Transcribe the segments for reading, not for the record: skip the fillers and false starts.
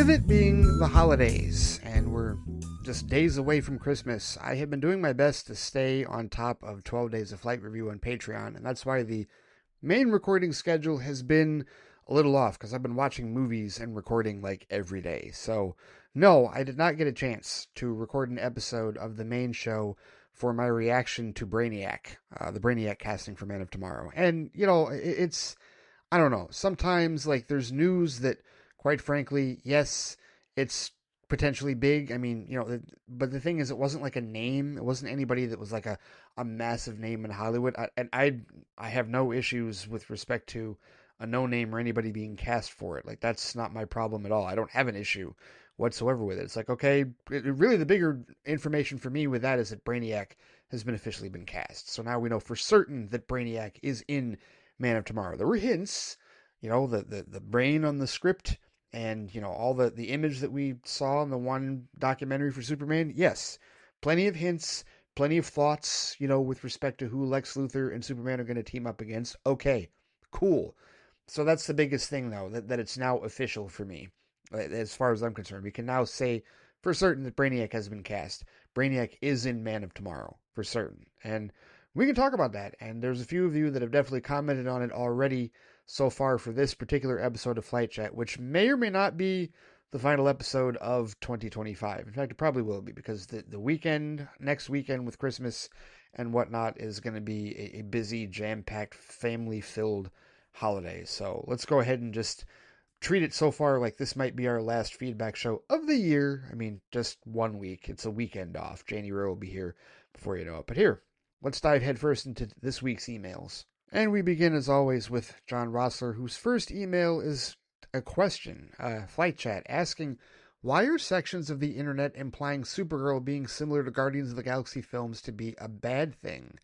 With it being the holidays, and we're just days away from Christmas, I have been doing my best to stay on top of 12 Days of Flight Review on Patreon, and that's why the main recording schedule has been a little off, because I've been watching movies and recording like every day. So, no, I did not get a chance to record an episode of the main show for my reaction to Brainiac, the Brainiac casting for Man of Tomorrow. And, it's, I don't know, sometimes like there's news that, quite frankly, yes, it's potentially big. I mean, but the thing is, it wasn't like a name. It wasn't anybody that was like a massive name in Hollywood. I have no issues with respect to a no name or anybody being cast for it. Like, that's not my problem at all. I don't have an issue whatsoever with it. It's like, okay, really the bigger information for me with that is that Brainiac has been officially been cast. So now we know for certain that Brainiac is in Man of Tomorrow. There were hints, the brain on the script, and, all the image that we saw in the one documentary for Superman. Yes, plenty of hints, plenty of thoughts, with respect to who Lex Luthor and Superman are going to team up against. Okay, cool. So that's the biggest thing, though, that it's now official for me, as far as I'm concerned. We can now say for certain that Brainiac has been cast. Brainiac is in Man of Tomorrow, for certain. And we can talk about that. And there's a few of you that have definitely commented on it already so far for this particular episode of Flight Chat, which may or may not be the final episode of 2025. In fact, it probably will be, because the weekend, next weekend with Christmas and whatnot, is going to be a busy, jam-packed, family-filled holiday. So let's go ahead and just treat it so far like this might be our last feedback show of the year. I mean, just 1 week. It's a weekend off. January will be here before you know it. But here, let's dive headfirst into this week's emails. And we begin, as always, with John Rossler, whose first email is a question, Flight Chat, asking, why are sections of the internet implying Supergirl being similar to Guardians of the Galaxy films to be a bad thing?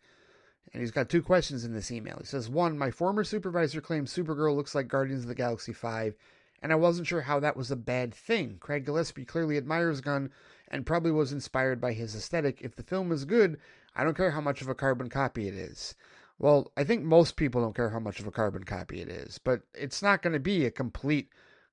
And he's got two questions in this email. He says, one, my former supervisor claims Supergirl looks like Guardians of the Galaxy 5, and I wasn't sure how that was a bad thing. Craig Gillespie clearly admires Gunn and probably was inspired by his aesthetic. If the film is good, I don't care how much of a carbon copy it is. Well, I think most people don't care how much of a carbon copy it is, but it's not going to be a complete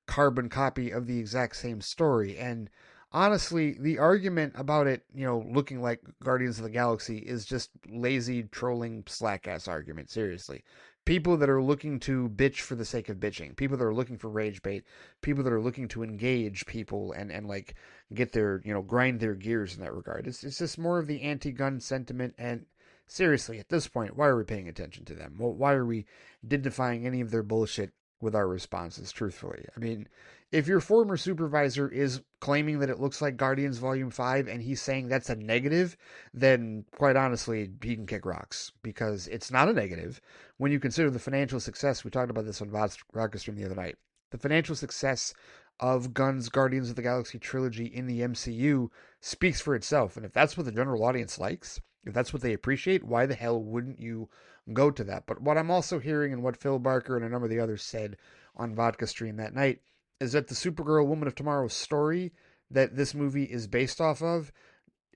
carbon copy of the exact same story. And honestly, the argument about it, looking like Guardians of the Galaxy is just lazy, trolling, slack-ass argument, seriously. People that are looking to bitch for the sake of bitching, people that are looking for rage bait, people that are looking to engage people and like get their, grind their gears in that regard. It's just more of the anti-gun sentiment, and seriously, at this point, why are we paying attention to them? Well, why are we dignifying any of their bullshit with our responses, truthfully? I mean, if your former supervisor is claiming that it looks like Guardians Volume 5 and he's saying that's a negative, then quite honestly, he can kick rocks, because it's not a negative when you consider the financial success. We talked about this on Rocket Stream the other night. The financial success of Gunn's Guardians of the Galaxy trilogy in the MCU speaks for itself. And if that's what the general audience likes, if that's what they appreciate, why the hell wouldn't you go to that? But what I'm also hearing, and what Phil Barker and a number of the others said on Vodka Stream that night, is that the Supergirl Woman of Tomorrow story that this movie is based off of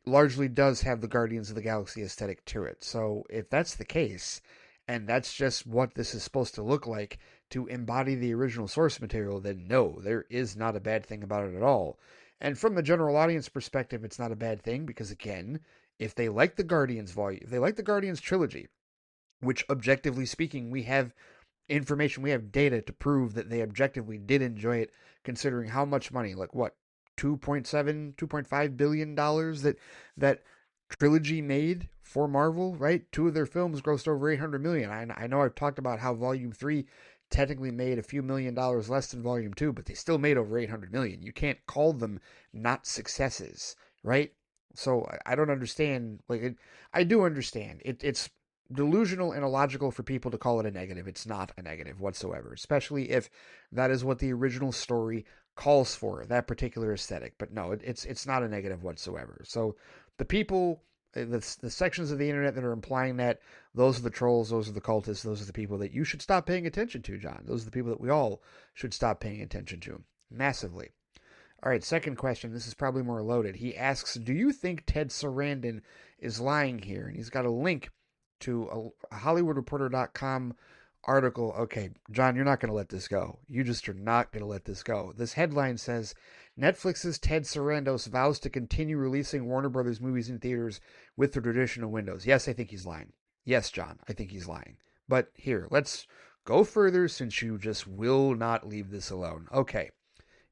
largely does have the Guardians of the Galaxy aesthetic to it. So if that's the case, and that's just what this is supposed to look like to embody the original source material, then no, there is not a bad thing about it at all. And from the general audience perspective, it's not a bad thing, because again, if they like the Guardians volume, if they like the Guardians trilogy, which objectively speaking, we have information, we have data to prove that they objectively did enjoy it, considering how much money, like what, 2.7, $2.5 billion that trilogy made for Marvel, right? Two of their films grossed over 800 million. I know I've talked about how Volume 3 technically made a few $1,000,000 less than Volume 2, but they still made over 800 million. You can't call them not successes, right? So I don't understand. I do understand. It's delusional and illogical for people to call it a negative. It's not a negative whatsoever, especially if that is what the original story calls for, that particular aesthetic. But no, it's not a negative whatsoever. So the people, the sections of the internet that are implying that, those are the trolls, those are the cultists, those are the people that you should stop paying attention to, John. Those are the people that we all should stop paying attention to, massively. All right, second question. This is probably more loaded. He asks, do you think Ted Sarandon is lying here? And he's got a link to a HollywoodReporter.com article. Okay, John, you're not going to let this go. You just are not going to let this go. This headline says, Netflix's Ted Sarandos vows to continue releasing Warner Brothers movies in theaters with the traditional windows. Yes, I think he's lying. Yes, John, I think he's lying. But here, let's go further since you just will not leave this alone. Okay.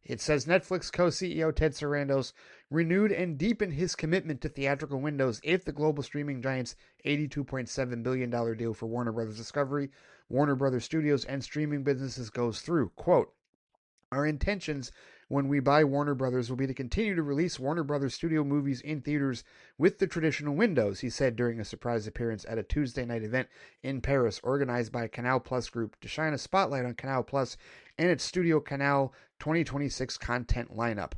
It says Netflix co-CEO Ted Sarandos renewed and deepened his commitment to theatrical windows if the global streaming giant's $82.7 billion deal for Warner Brothers Discovery, Warner Brothers Studios, and streaming businesses goes through. Quote, our intentions when we buy Warner Brothers will be to continue to release Warner Brothers studio movies in theaters with the traditional windows, he said during a surprise appearance at a Tuesday night event in Paris organized by Canal Plus Group to shine a spotlight on Canal Plus and its Studio Canal 2026 content lineup.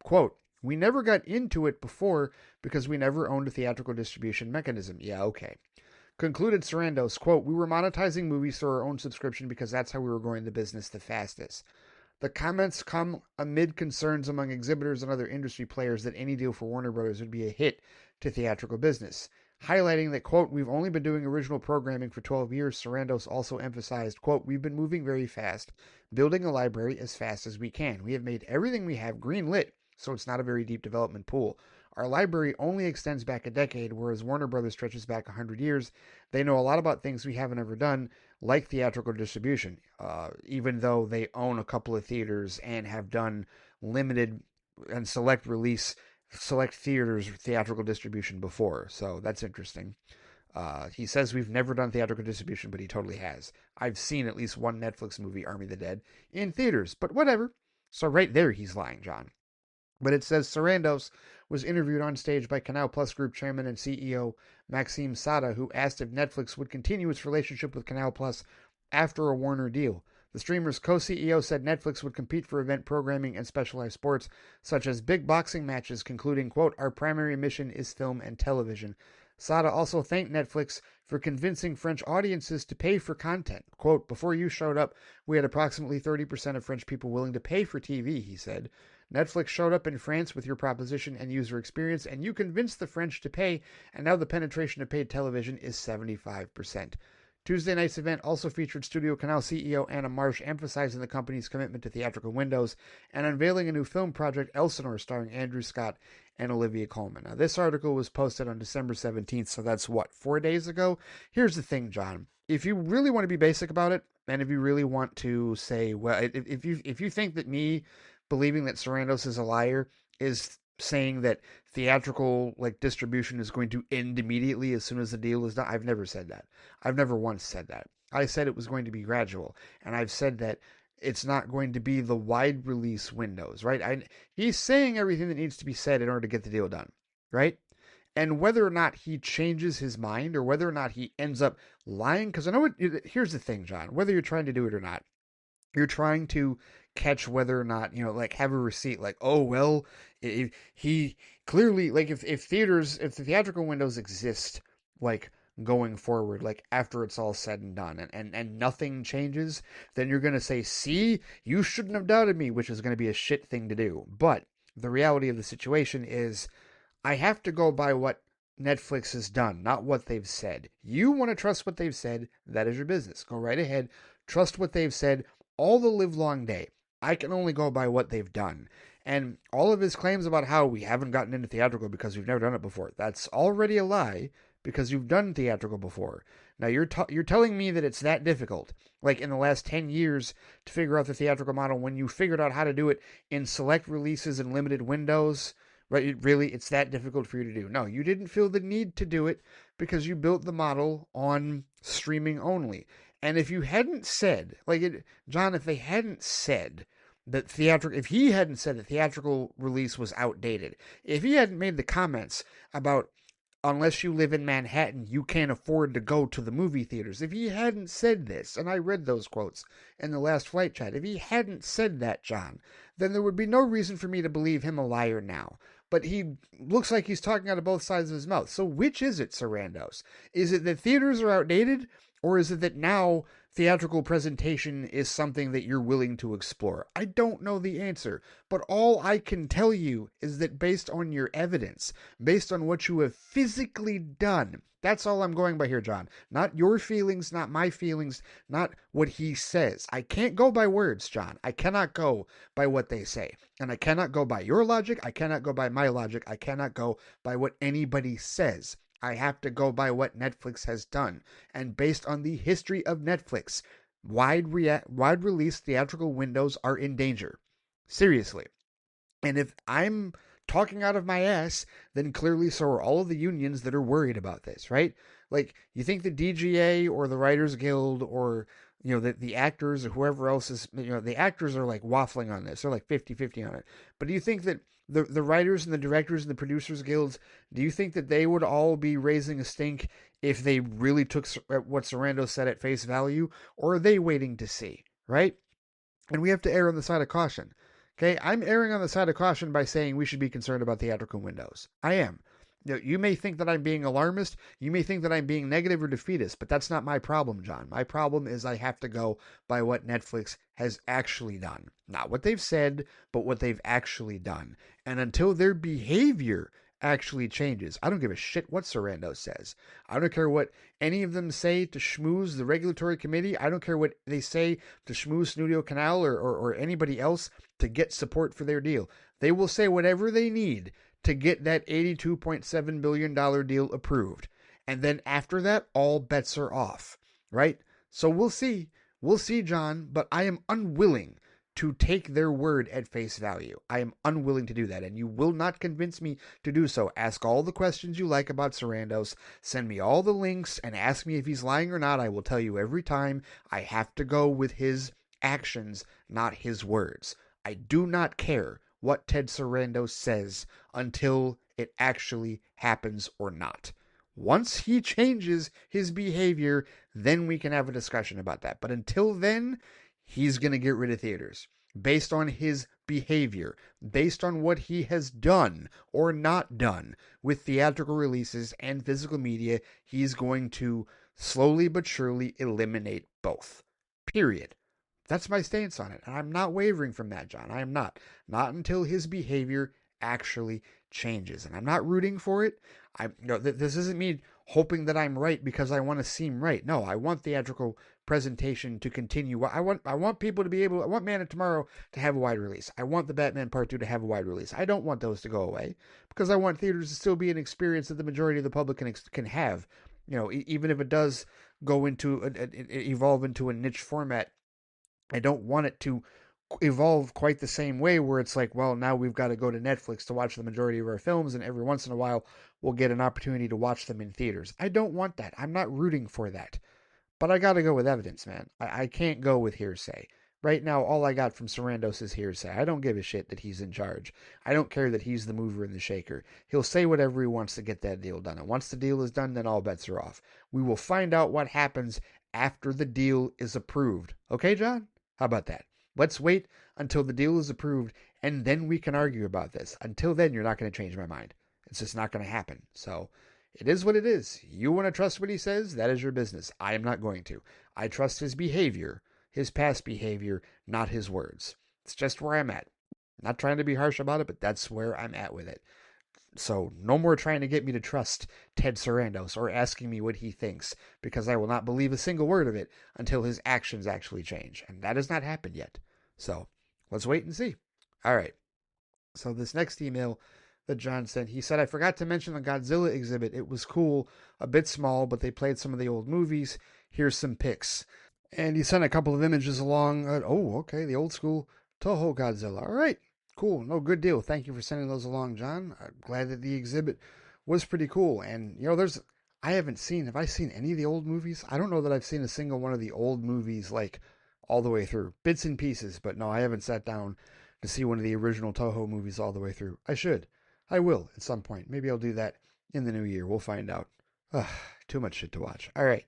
Quote, we never got into it before because we never owned a theatrical distribution mechanism. Yeah, okay. Concluded Sarandos, quote, we were monetizing movies through our own subscription because that's how we were growing the business the fastest. The comments come amid concerns among exhibitors and other industry players that any deal for Warner Brothers would be a hit to theatrical business. Highlighting that, quote, we've only been doing original programming for 12 years, Sarandos also emphasized, quote, we've been moving very fast, building a library as fast as we can. We have made everything we have green-lit, so it's not a very deep development pool. Our library only extends back a decade, whereas Warner Brothers stretches back 100 years. They know a lot about things we haven't ever done, like theatrical distribution, even though they own a couple of theaters and have done limited and select theaters theatrical distribution before. So that's interesting. He says we've never done theatrical distribution, but he totally has. I've seen at least one Netflix movie, Army of the Dead, in theaters, but whatever. So right there, he's lying, John. But it says Sarandos was interviewed on stage by Canal Plus Group Chairman and CEO Maxime Sada, who asked if Netflix would continue its relationship with Canal Plus after a Warner deal. The streamer's co-CEO said Netflix would compete for event programming and specialized sports, such as big boxing matches, concluding, quote, our primary mission is film and television. Sada also thanked Netflix for convincing French audiences to pay for content. Quote, before you showed up, we had approximately 30% of French people willing to pay for TV, he said. Netflix showed up in France with your proposition and user experience, and you convinced the French to pay, and now the penetration of paid television is 75%. Tuesday night's event also featured Studio Canal CEO Anna Marsh emphasizing the company's commitment to theatrical windows and unveiling a new film project, Elsinore, starring Andrew Scott and Olivia Colman. Now, this article was posted on December 17th, so that's, 4 days ago? Here's the thing, John. If you really want to be basic about it, and if you really want to say, well, if you think that me believing that Sarandos is a liar is saying that theatrical distribution is going to end immediately as soon as the deal is done, I've never said that. I've never once said that. I said it was going to be gradual, and I've said that it's not going to be the wide release windows, right? He's saying everything that needs to be said in order to get the deal done, right? And whether or not he changes his mind or whether or not he ends up lying, because I know here's the thing, John, whether you're trying to do it or not, you're trying to catch whether or not, have a receipt, if he clearly, if the theatrical windows exist, going forward, after it's all said and done, and nothing changes, then you're going to say, see, you shouldn't have doubted me, which is going to be a shit thing to do. But the reality of the situation is, I have to go by what Netflix has done, not what they've said. You want to trust what they've said, that is your business. Go right ahead, trust what they've said all the livelong day. I can only go by what they've done. And all of his claims about how we haven't gotten into theatrical because we've never done it before, that's already a lie, because you've done theatrical before. Now, you're telling me that it's that difficult, in the last 10 years, to figure out the theatrical model when you figured out how to do it in select releases and limited windows, right? Really, it's that difficult for you to do. No, you didn't feel the need to do it because you built the model on streaming only. And if you hadn't said, John, if they hadn't said that if he hadn't said that theatrical release was outdated, if he hadn't made the comments about unless you live in Manhattan, you can't afford to go to the movie theaters, if he hadn't said this, and I read those quotes in the last Flight Chat, if he hadn't said that, John, then there would be no reason for me to believe him a liar now. But he looks like he's talking out of both sides of his mouth. So which is it, Sarandos? Is it that theaters are outdated? Or is it that now theatrical presentation is something that you're willing to explore? I don't know the answer, but all I can tell you is that based on your evidence, based on what you have physically done, that's all I'm going by here, John. Not your feelings, not my feelings, not what he says. I can't go by words, John. I cannot go by what they say. And I cannot go by your logic. I cannot go by my logic. I cannot go by what anybody says. I have to go by what Netflix has done. And based on the history of Netflix, wide release theatrical windows are in danger. Seriously. And if I'm talking out of my ass, then clearly so are all of the unions that are worried about this, right? Like, you think the DGA or the Writers Guild or, the actors or whoever else is, the actors are like waffling on this. They're like 50-50 on it. But do you think that the writers and the directors and the producers guilds, do you think that they would all be raising a stink if they really took what Sarandos said at face value? Or are they waiting to see, right? And we have to err on the side of caution. Okay, I'm erring on the side of caution by saying we should be concerned about theatrical windows. I am. You may think that I'm being alarmist. You may think that I'm being negative or defeatist, but that's not my problem, John. My problem is I have to go by what Netflix has actually done. Not what they've said, but what they've actually done. And until their behavior actually changes, I don't give a shit what Sarandos says. I don't care what any of them say to schmooze the regulatory committee. I don't care what they say to schmooze Studio Canal or anybody else to get support for their deal. They will say whatever they need to get that $82.7 billion deal approved. And then after that, all bets are off, right? So we'll see. We'll see, John, but I am unwilling to take their word at face value. I am unwilling to do that, and you will not convince me to do so. Ask all the questions you like about Sarandos, send me all the links, and ask me if he's lying or not. I will tell you every time. I have to go with his actions, not his words. I do not care what Ted Sarandos says until it actually happens or not. Once he changes his behavior, then we can have a discussion about that. But until then, he's going to get rid of theaters based on his behavior, based on what he has done or not done with theatrical releases and physical media. He's going to slowly but surely eliminate both. Period. That's my stance on it. And I'm not wavering from that, John. I am not. Not until his behavior actually changes. And I'm not rooting for it. This isn't me hoping that I'm right because I want to seem right. No, I want theatrical presentation to continue. I want people to be able. I want Man of Tomorrow to have a wide release. I want the Batman Part 2 to have a wide release. I don't want those to go away because I want theaters to still be an experience that the majority of the public can have. Even if it does go into evolve into a niche format. I don't want it to evolve quite the same way where it's like, well, now we've got to go to Netflix to watch the majority of our films, and every once in a while we'll get an opportunity to watch them in theaters. I don't want that. I'm not rooting for that. But I got to go with evidence, man. I can't go with hearsay. Right now, all I got from Sarandos is hearsay. I don't give a shit that he's in charge. I don't care that he's the mover and the shaker. He'll say whatever he wants to get that deal done. And once the deal is done, then all bets are off. We will find out what happens after the deal is approved. Okay, John? How about that? Let's wait until the deal is approved, and then we can argue about this. Until then, you're not going to change my mind. It's just not going to happen. So it is what it is. You want to trust what he says? That is your business. I am not going to. I trust his behavior, his past behavior, not his words. It's just where I'm at. Not trying to be harsh about it, but that's where I'm at with it. So no more trying to get me to trust Ted Sarandos or asking me what he thinks, because I will not believe a single word of it until his actions actually change. And that has not happened yet. So let's wait and see. All right. So this next email that John sent, he said, I forgot to mention the Godzilla exhibit. It was cool, a bit small, but they played some of the old movies. Here's some pics. And he sent a couple of images along. Okay, the old school Toho Godzilla. All right. Cool. No, good deal. Thank you for sending those along, John. I'm glad that the exhibit was pretty cool. And, have I seen any of the old movies? I don't know that I've seen a single one of the old movies, like, all the way through. Bits and pieces, but no, I haven't sat down to see one of the original Toho movies all the way through. I should. I will at some point. Maybe I'll do that in the new year. We'll find out. Too much shit to watch. All right.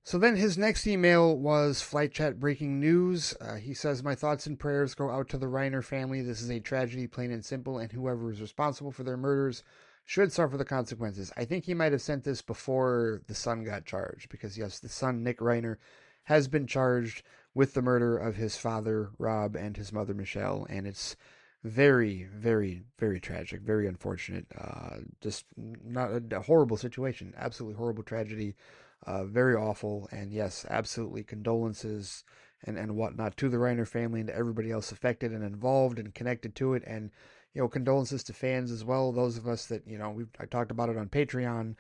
So then his next email was FLITE CHAT breaking news. He says, my thoughts and prayers go out to the Reiner family. This is a tragedy, plain and simple, and whoever is responsible for their murders should suffer the consequences. I think he might have sent this before the son got charged, because yes, the son, Nick Reiner, has been charged with the murder of his father, Rob, and his mother, Michelle. And it's very, very, very tragic, very unfortunate. Just not a horrible situation, absolutely horrible tragedy, very awful. And yes, absolutely condolences and whatnot to the Reiner family and to everybody else affected and involved and connected to it. And, condolences to fans as well. Those of us that, I talked about it on Patreon,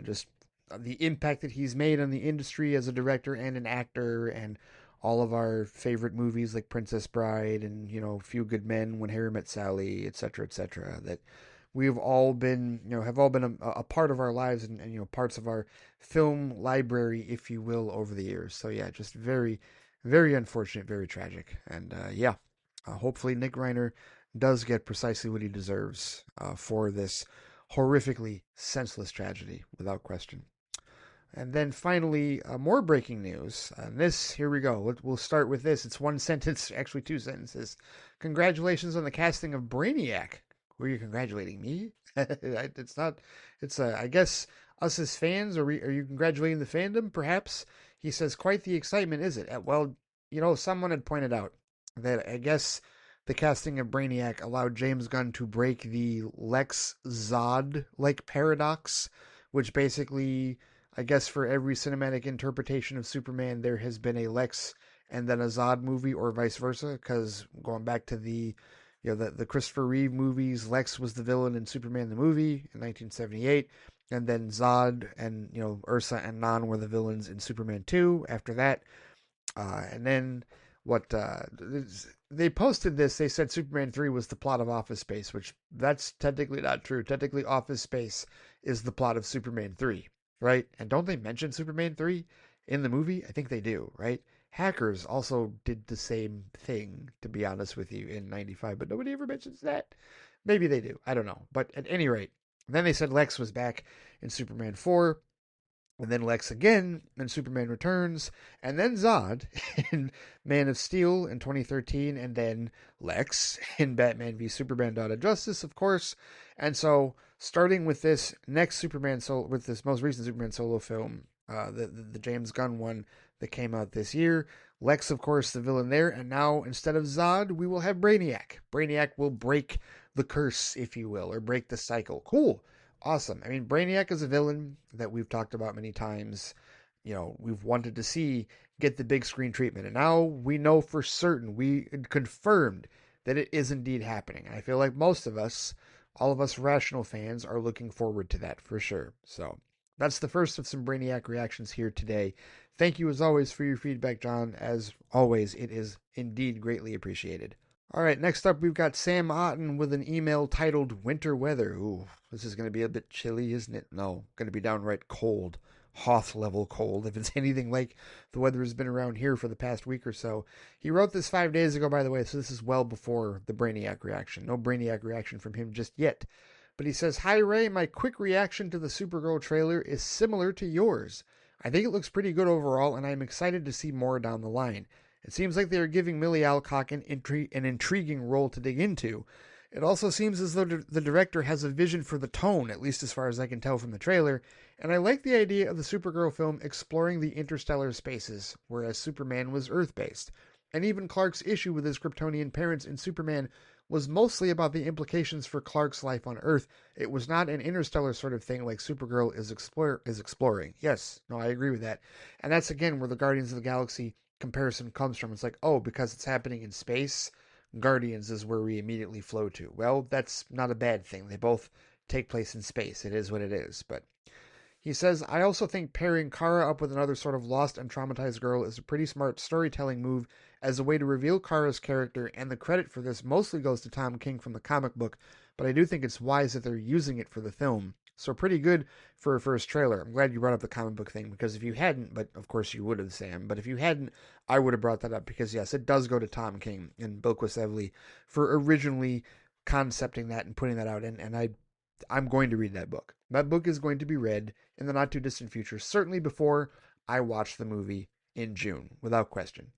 just the impact that he's made on the industry as a director and an actor, and all of our favorite movies like Princess Bride and, Few Good Men, When Harry Met Sally, etc., etc., that we've all been, have all been a part of our lives and, parts of our film library, if you will, over the years. So yeah, just very, very unfortunate, very tragic. And hopefully Nick Reiner does get precisely what he deserves for this horrifically senseless tragedy, without question. And then finally, more breaking news. And here we go. We'll start with this. It's one sentence, actually two sentences. Congratulations on the casting of Brainiac. Were you congratulating me? It's not. It's I guess us as fans. Are you congratulating the fandom? Perhaps. He says, quite the excitement, is it? Well, someone had pointed out that I guess the casting of Brainiac allowed James Gunn to break the Lex Zod like paradox, which basically, I guess, for every cinematic interpretation of Superman, there has been a Lex and then a Zod movie, or vice versa. Because going back to the Christopher Reeve movies, Lex was the villain in Superman the movie in 1978, and then Zod and Ursa and Non were the villains in Superman 2 after that. And then they posted this. They said Superman 3 was the plot of Office Space, which that's technically not true. Technically, Office Space is the plot of Superman 3. Right? And don't they mention Superman 3 in the movie? I think they do, right? Hackers also did the same thing, to be honest with you, in 95, but nobody ever mentions that. Maybe they do. I don't know. But at any rate, then they said Lex was back in Superman 4, and then Lex again in Superman Returns, and then Zod in Man of Steel in 2013, and then Lex in Batman v Superman: Dawn of Justice, of course. And so, starting with this next with this most recent Superman solo film, the James Gunn one that came out this year, Lex, of course, the villain there, and now instead of Zod, we will have Brainiac. Brainiac will break the curse, if you will, or break the cycle. Cool. Awesome. I mean, Brainiac is a villain that we've talked about many times. We've wanted to see get the big screen treatment. And now we know for certain, we confirmed that it is indeed happening. And I feel like most of us, all of us rational fans, are looking forward to that for sure. So that's the first of some Brainiac reactions here today. Thank you as always for your feedback, John. As always, it is indeed greatly appreciated. All right, next up, we've got Sam Otten with an email titled Winter Weather. Ooh, this is going to be a bit chilly, isn't it? No, going to be downright cold. Hoth level cold, if it's anything like the weather has been around here for the past week or so. He wrote this 5 days ago, by the way, so this is well before the Brainiac reaction. No Brainiac reaction from him just yet. But he says, "Hi Ray, my quick reaction to the Supergirl trailer is similar to yours. I think it looks pretty good overall, and I'm excited to see more down the line. It seems like they are giving Millie Alcock an intriguing role to dig into. It also seems as though the director has a vision for the tone, at least as far as I can tell from the trailer, and I like the idea of the Supergirl film exploring the interstellar spaces, whereas Superman was Earth-based. And even Clark's issue with his Kryptonian parents in Superman was mostly about the implications for Clark's life on Earth. It was not an interstellar sort of thing like Supergirl is exploring. Yes, no, I agree with that. And that's again where the Guardians of the Galaxy comparison comes from. It's like, oh, because it's happening in space, Guardians is where we immediately flow to. Well, that's not a bad thing. They both take place in space. It is what it is. But he says, I also think pairing Kara up with another sort of lost and traumatized girl is a pretty smart storytelling move as a way to reveal Kara's character, and the credit for this mostly goes to Tom King from the comic book, but I do think it's wise that they're using it for the film. So pretty good for a first trailer. I'm glad you brought up the comic book thing, because if you hadn't, but of course you would have, Sam, but if you hadn't, I would have brought that up, because yes, it does go to Tom King and Bilquis Evely for originally concepting that and putting that out, and I'm going to read that book. That book is going to be read in the not-too-distant future, certainly before I watch the movie in June, without question.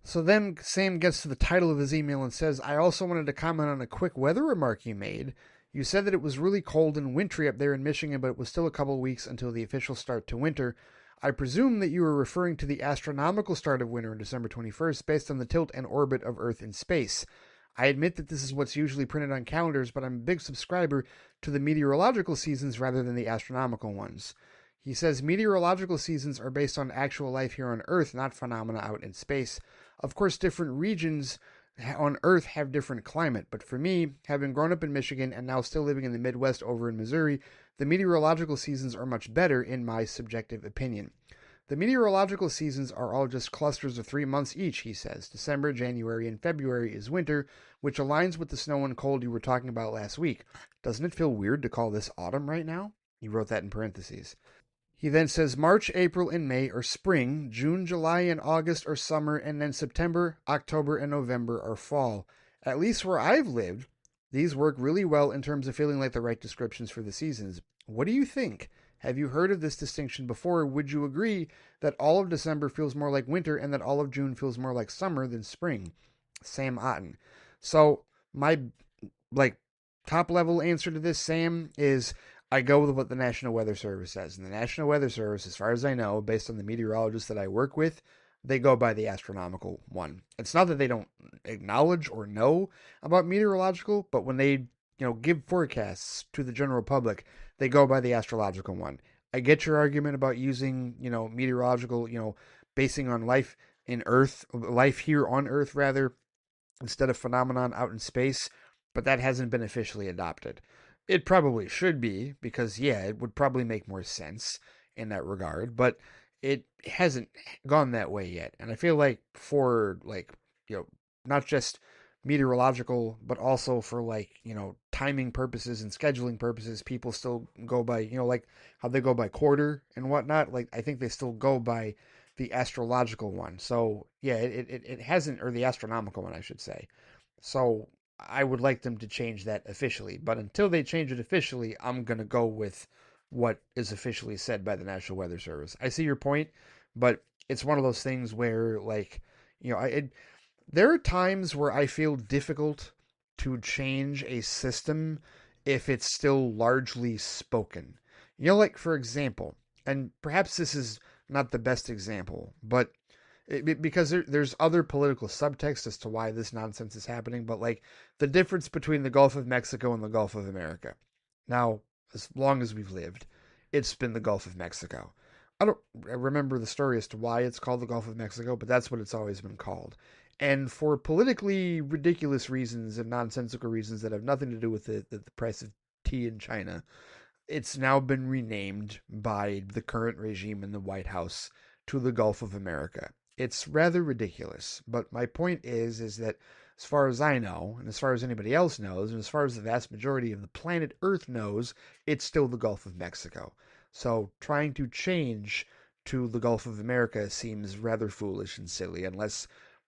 So then Sam gets to the title of his email and says, I also wanted to comment on a quick weather remark you made. You said that it was really cold and wintry up there in Michigan, but it was still a couple of weeks until the official start to winter. I presume that you are referring to the astronomical start of winter on December 21st based on the tilt and orbit of Earth in space. I admit that this is what's usually printed on calendars, but I'm a big subscriber to the meteorological seasons rather than the astronomical ones. He says meteorological seasons are based on actual life here on Earth, not phenomena out in space. Of course, different regions on Earth have different climate, but for me, having grown up in Michigan and now still living in the Midwest over in Missouri, the meteorological seasons are much better in my subjective opinion. The meteorological seasons are all just clusters of 3 months each, he says. December, January, and February is winter, which aligns with the snow and cold you were talking about last week. Doesn't it feel weird to call this autumn right now? He wrote that in parentheses. He then says March, April, and May are spring, June, July, and August are summer, and then September, October, and November are fall. At least where I've lived, these work really well in terms of feeling like the right descriptions for the seasons. What do you think? Have you heard of this distinction before? Would you agree that all of December feels more like winter and that all of June feels more like summer than spring? Sam Otten. So my like top level answer to this, Sam, is I go with what the National Weather Service says. And the National Weather Service, as far as I know, based on the meteorologists that I work with, they go by the astronomical one. It's not that they don't acknowledge or know about meteorological, but when they, give forecasts to the general public, they go by the astrological one. I get your argument about using, meteorological, basing on life in Earth, life here on Earth rather, instead of phenomenon out in space, but that hasn't been officially adopted. It probably should be because, yeah, it would probably make more sense in that regard, but it hasn't gone that way yet. And I feel like for not just meteorological, but also for timing purposes and scheduling purposes, people still go by, like how they go by quarter and whatnot. Like I think they still go by the astrological one. So yeah, it hasn't, or the astronomical one, I should say. So I would like them to change that officially. But until they change it officially, I'm going to go with what is officially said by the National Weather Service. I see your point, but it's one of those things where, there are times where I feel difficult to change a system if it's still largely spoken. Like for example, and perhaps this is not the best example, but because there's other political subtext as to why this nonsense is happening, but like the difference between the Gulf of Mexico and the Gulf of America. Now, as long as we've lived, it's been the Gulf of Mexico. I don't remember the story as to why it's called the Gulf of Mexico, but that's what it's always been called. And for politically ridiculous reasons and nonsensical reasons that have nothing to do with the price of tea in China, it's now been renamed by the current regime in the White House to the Gulf of America. It's rather ridiculous, but my point is that as far as I know, and as far as anybody else knows, and as far as the vast majority of the planet Earth knows, it's still the Gulf of Mexico. So trying to change to the Gulf of America seems rather foolish and silly unless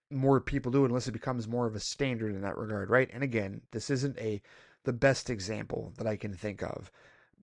more people do it, unless it becomes more of a standard in that regard, right? And again, this isn't the best example that I can think of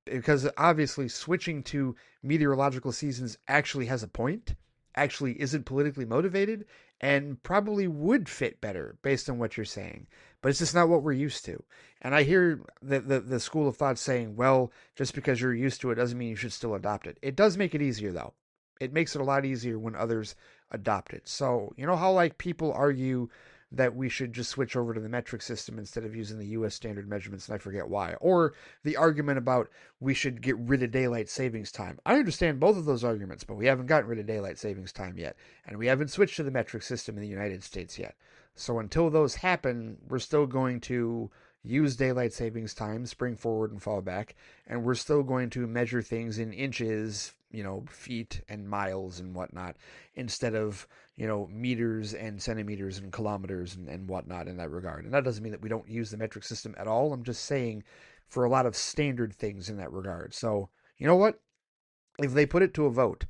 because obviously switching to meteorological seasons actually has a point, actually isn't politically motivated, and probably would fit better based on what you're saying. But it's just not what we're used to. And I hear the school of thought saying, well, just because you're used to it doesn't mean you should still adopt it. It does make it easier, though. It makes it a lot easier when others adopt it. So, you know how like people argue that we should just switch over to the metric system instead of using the US standard measurements, and I forget why. Or the argument about we should get rid of daylight savings time. I understand both of those arguments, but we haven't gotten rid of daylight savings time yet. And we haven't switched to the metric system in the United States yet. So until those happen, we're still going to use daylight savings time, spring forward and fall back, and we're still going to measure things in inches, feet and miles and whatnot, instead of, meters and centimeters and kilometers and whatnot in that regard. And that doesn't mean that we don't use the metric system at all. I'm just saying for a lot of standard things in that regard. So, you know what? If they put it to a vote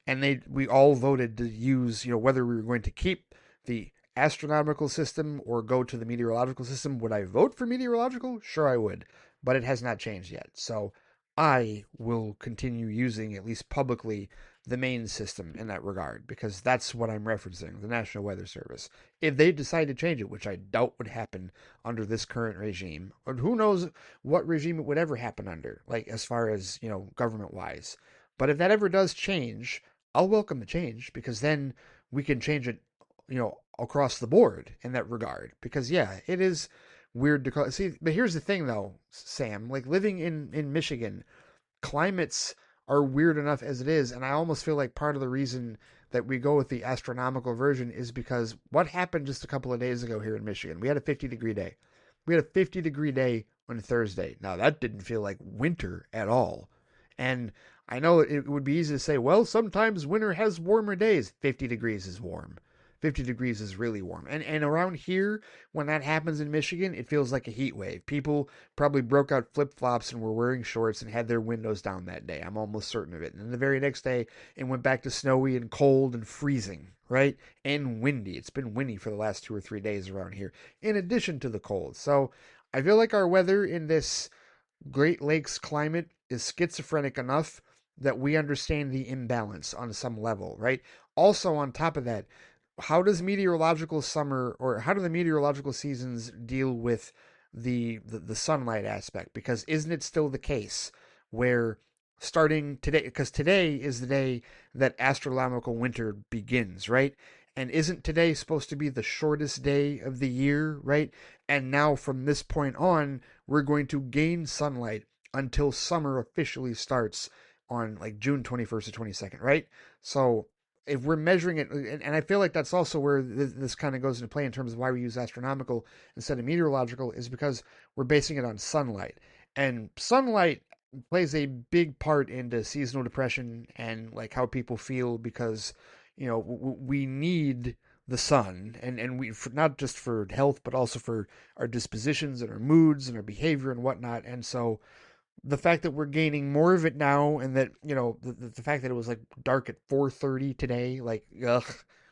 and we all voted to use, whether we were going to keep the astronomical system or go to the meteorological system, would I vote for meteorological? Sure, I would, but it has not changed yet. So I will continue using, at least publicly, the main system in that regard, because that's what I'm referencing, the National Weather Service. If they decide to change it, which I doubt would happen under this current regime, or who knows what regime it would ever happen under, like as far as, government-wise. But if that ever does change, I'll welcome the change because then we can change it, across the board in that regard. Because yeah, it is weird to call. See, but here's the thing though, Sam. Like living in Michigan, climates are weird enough as it is, and I almost feel like part of the reason that we go with the astronomical version is because what happened just a couple of days ago here in Michigan? We had a 50-degree day. We had a 50-degree day on Thursday. Now that didn't feel like winter at all. And I know it would be easy to say, well, sometimes winter has warmer days. 50 degrees is warm. 50 degrees is really warm. And around here, when that happens in Michigan, it feels like a heat wave. People probably broke out flip-flops and were wearing shorts and had their windows down that day. I'm almost certain of it. And then the very next day, it went back to snowy and cold and freezing, right? And windy. It's been windy for the last 2 or 3 days around here, in addition to the cold. So I feel like our weather in this Great Lakes climate is schizophrenic enough that we understand the imbalance on some level, right? Also, on top of that, how do the meteorological seasons deal with the sunlight aspect? Because isn't it still the case where starting today, because today is the day that astronomical winter begins, right? And isn't today supposed to be the shortest day of the year, right? And now from this point on, we're going to gain sunlight until summer officially starts on like June 21st or 22nd, right? So if we're measuring it, and I feel like that's also where this kind of goes into play in terms of why we use astronomical instead of meteorological, is because we're basing it on sunlight. And sunlight plays a big part into seasonal depression and like how people feel because, we need the sun and we for, not just for health but also for our dispositions and our moods and our behavior and whatnot. And so the fact that we're gaining more of it now, and that the fact that it was like dark at 4:30 today, like ugh,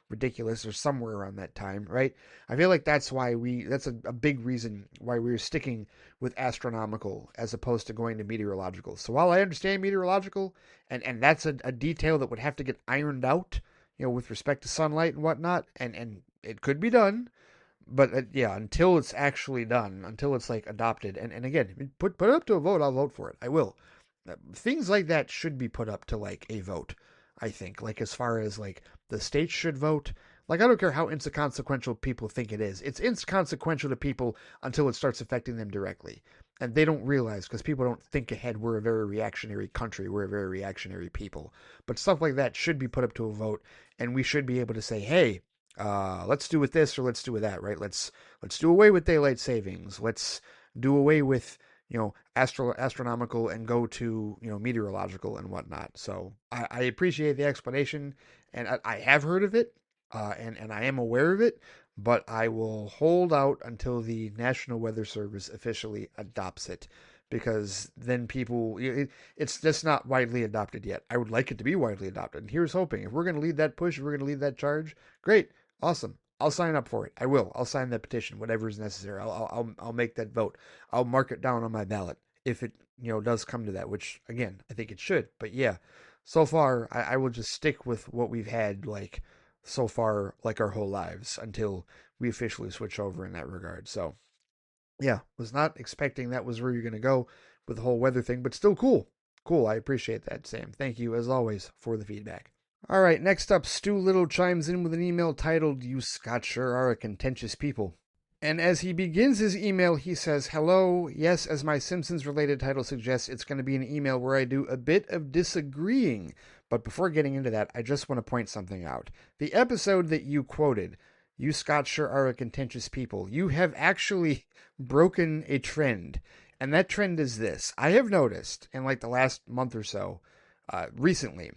ridiculous, or somewhere around that time, right? I feel like that's a big reason why we're sticking with astronomical as opposed to going to meteorological. So while I understand meteorological, and that's a detail that would have to get ironed out, with respect to sunlight and whatnot, and it could be done, but yeah, until it's actually done, until it's like adopted, and again, put it up to a vote, I'll vote for it. I will. Things like that should be put up to like a vote. I think, like as far as like the states should vote. Like I don't care how inconsequential people think it is. It's inconsequential to people until it starts affecting them directly, and they don't realize because people don't think ahead. We're a very reactionary country. We're a very reactionary people. But stuff like that should be put up to a vote, and we should be able to say, hey, let's do with this or let's do with that, right? Let's do away with daylight savings. Let's do away with astronomical and go to meteorological and whatnot. So I appreciate the explanation, and I have heard of it, and I am aware of it, but I will hold out until the National Weather Service officially adopts it. Because then it's just not widely adopted yet. I would like it to be widely adopted. And here's hoping. If we're going to lead that push, if we're going to lead that charge, great. Awesome. I'll sign up for it. I will. I'll sign that petition, whatever is necessary. I'll make that vote. I'll mark it down on my ballot if it does come to that. Which again, I think it should. But yeah, so far I will just stick with what we've had like so far, like our whole lives until we officially switch over in that regard. So yeah, was not expecting that was where you're gonna go with the whole weather thing, but still cool. Cool. I appreciate that, Sam. Thank you as always for the feedback. All right, next up, Stu Little chimes in with an email titled, "You Scots sure are a contentious people." And as he begins his email, he says, "Hello, yes, as my Simpsons related title suggests, it's going to be an email where I do a bit of disagreeing. But before getting into that, I just want to point something out. The episode that you quoted, 'You Scots sure are a contentious people,' you have actually broken a trend. And that trend is this. I have noticed in like the last month or so, recently,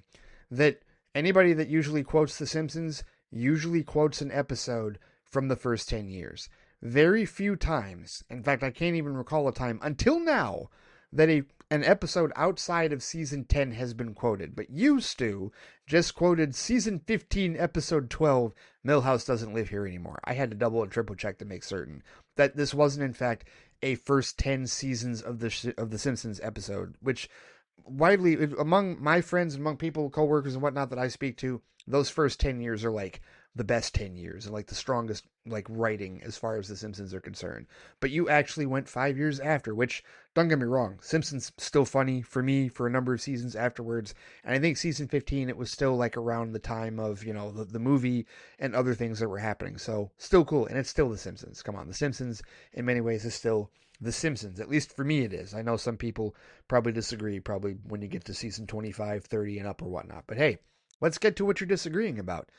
that anybody that usually quotes The Simpsons usually quotes an episode from the first 10 years. Very few times, in fact, I can't even recall a time until now, that an episode outside of season 10 has been quoted. But you, Stu, just quoted season 15, episode 12, Millhouse Doesn't Live Here Anymore. I had to double and triple check to make certain that this wasn't, in fact, a first 10 seasons of the Simpsons episode, which widely among my friends, among people, coworkers, and whatnot that I speak to, those first 10 years are like the best 10 years and like the strongest like writing as far as the Simpsons are concerned. But you actually went 5 years after, which don't get me wrong, Simpsons still funny for me for a number of seasons afterwards. And I think season 15 it was still like around the time of, the movie and other things that were happening. So still cool. And it's still the Simpsons. Come on, the Simpsons in many ways is still the Simpsons. At least for me it is. I know some people probably disagree, probably when you get to season 25, 30, and up or whatnot. But hey, let's get to what you're disagreeing about.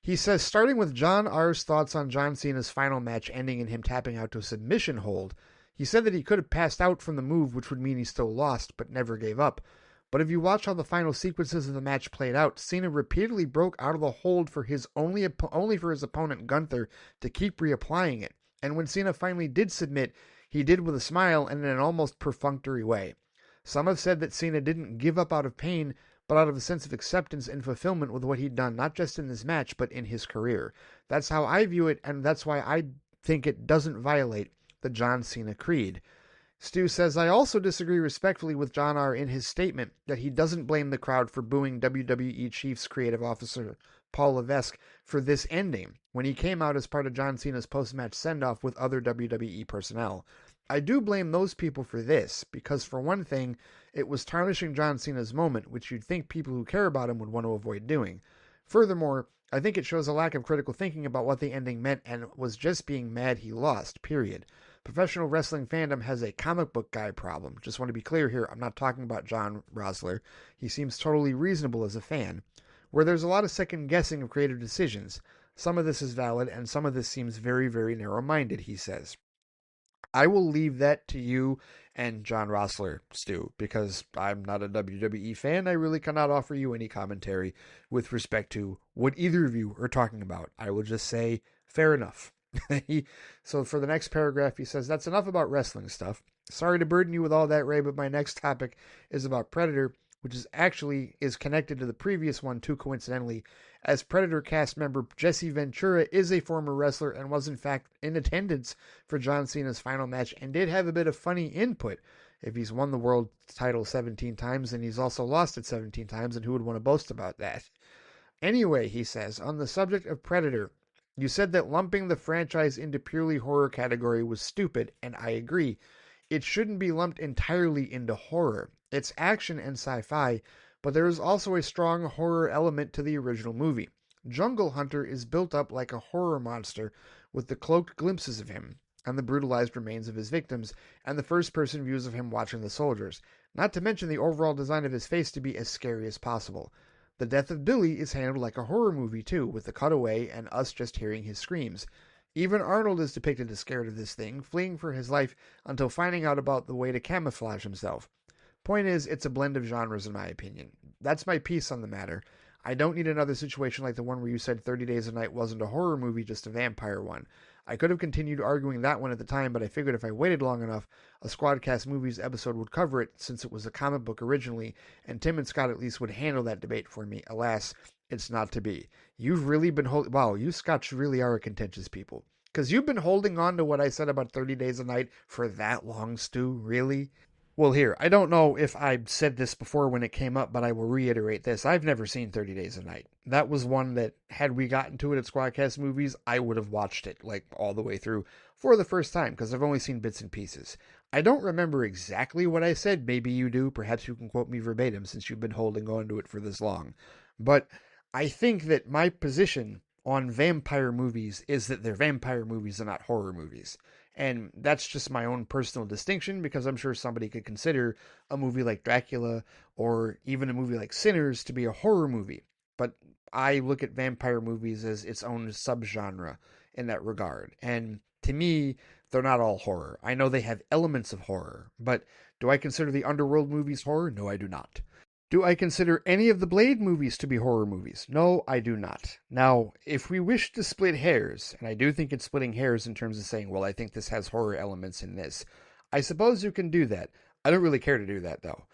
He says, starting with John R.'s thoughts on John Cena's final match ending in him tapping out to a submission hold, he said that he could have passed out from the move, which would mean he still lost, but never gave up. But if you watch how the final sequences of the match played out, Cena repeatedly broke out of the hold for his only for his opponent Gunther to keep reapplying it. And when Cena finally did submit, he did with a smile and in an almost perfunctory way. Some have said that Cena didn't give up out of pain, but out of a sense of acceptance and fulfillment with what he'd done, not just in this match, but in his career. That's how I view it, and that's why I think it doesn't violate the John Cena creed. Stu says, I also disagree respectfully with John R. in his statement that he doesn't blame the crowd for booing WWE Chief's creative officer Paul Levesque for this ending when he came out as part of John Cena's post-match send-off with other WWE personnel. I do blame those people for this, because for one thing, it was tarnishing John Cena's moment, which you'd think people who care about him would want to avoid doing. Furthermore, I think it shows a lack of critical thinking about what the ending meant and was just being mad he lost, period. Professional wrestling fandom has a comic book guy problem. Just want to be clear here, I'm not talking about John Rosler. He seems totally reasonable as a fan. Where there's a lot of second guessing of creative decisions. Some of this is valid, and some of this seems very, very narrow-minded, he says. I will leave that to you and John Rossler, Stu, because I'm not a WWE fan. I really cannot offer you any commentary with respect to what either of you are talking about. I will just say, fair enough. So for the next paragraph, he says, that's enough about wrestling stuff. Sorry to burden you with all that, Ray, but my next topic is about Predator, which is connected to the previous one too coincidentally, as Predator cast member Jesse Ventura is a former wrestler and was in fact in attendance for John Cena's final match and did have a bit of funny input. If he's won the world title 17 times, then he's also lost it 17 times, and who would want to boast about that? Anyway, he says, on the subject of Predator, you said that lumping the franchise into purely horror category was stupid, and I agree. It shouldn't be lumped entirely into horror. It's action and sci-fi, but there is also a strong horror element to the original movie. Jungle Hunter is built up like a horror monster with the cloaked glimpses of him and the brutalized remains of his victims and the first-person views of him watching the soldiers, not to mention the overall design of his face to be as scary as possible. The death of Billy is handled like a horror movie too, with the cutaway and us just hearing his screams. Even Arnold is depicted as scared of this thing, fleeing for his life until finding out about the way to camouflage himself. Point is, it's a blend of genres in my opinion. That's my piece on the matter. I don't need another situation like the one where you said 30 Days a Night wasn't a horror movie, just a vampire one. I could have continued arguing that one at the time, but I figured if I waited long enough, a Squadcast Movies episode would cover it, since it was a comic book originally, and Tim and Scott at least would handle that debate for me. Alas, it's not to be. You've really been wow, you Scots really are a contentious people. Because you've been holding on to what I said about 30 Days a Night for that long, Stu, really? Well, here, I don't know if I said this before when it came up, but I will reiterate this. I've never seen 30 Days a Night. That was one that, had we gotten to it at Squadcast Movies, I would have watched it, like, all the way through for the first time, because I've only seen bits and pieces. I don't remember exactly what I said. Maybe you do. Perhaps you can quote me verbatim, since you've been holding on to it for this long. But I think that my position on vampire movies is that they're vampire movies and not horror movies. And that's just my own personal distinction, because I'm sure somebody could consider a movie like Dracula or even a movie like Sinners to be a horror movie. But I look at vampire movies as its own subgenre in that regard. And to me, they're not all horror. I know they have elements of horror, but do I consider the Underworld movies horror? No, I do not. Do I consider any of the Blade movies to be horror movies? No, I do not. Now, if we wish to split hairs, and I do think it's splitting hairs in terms of saying, well, I think this has horror elements in this, I suppose you can do that. I don't really care to do that, though.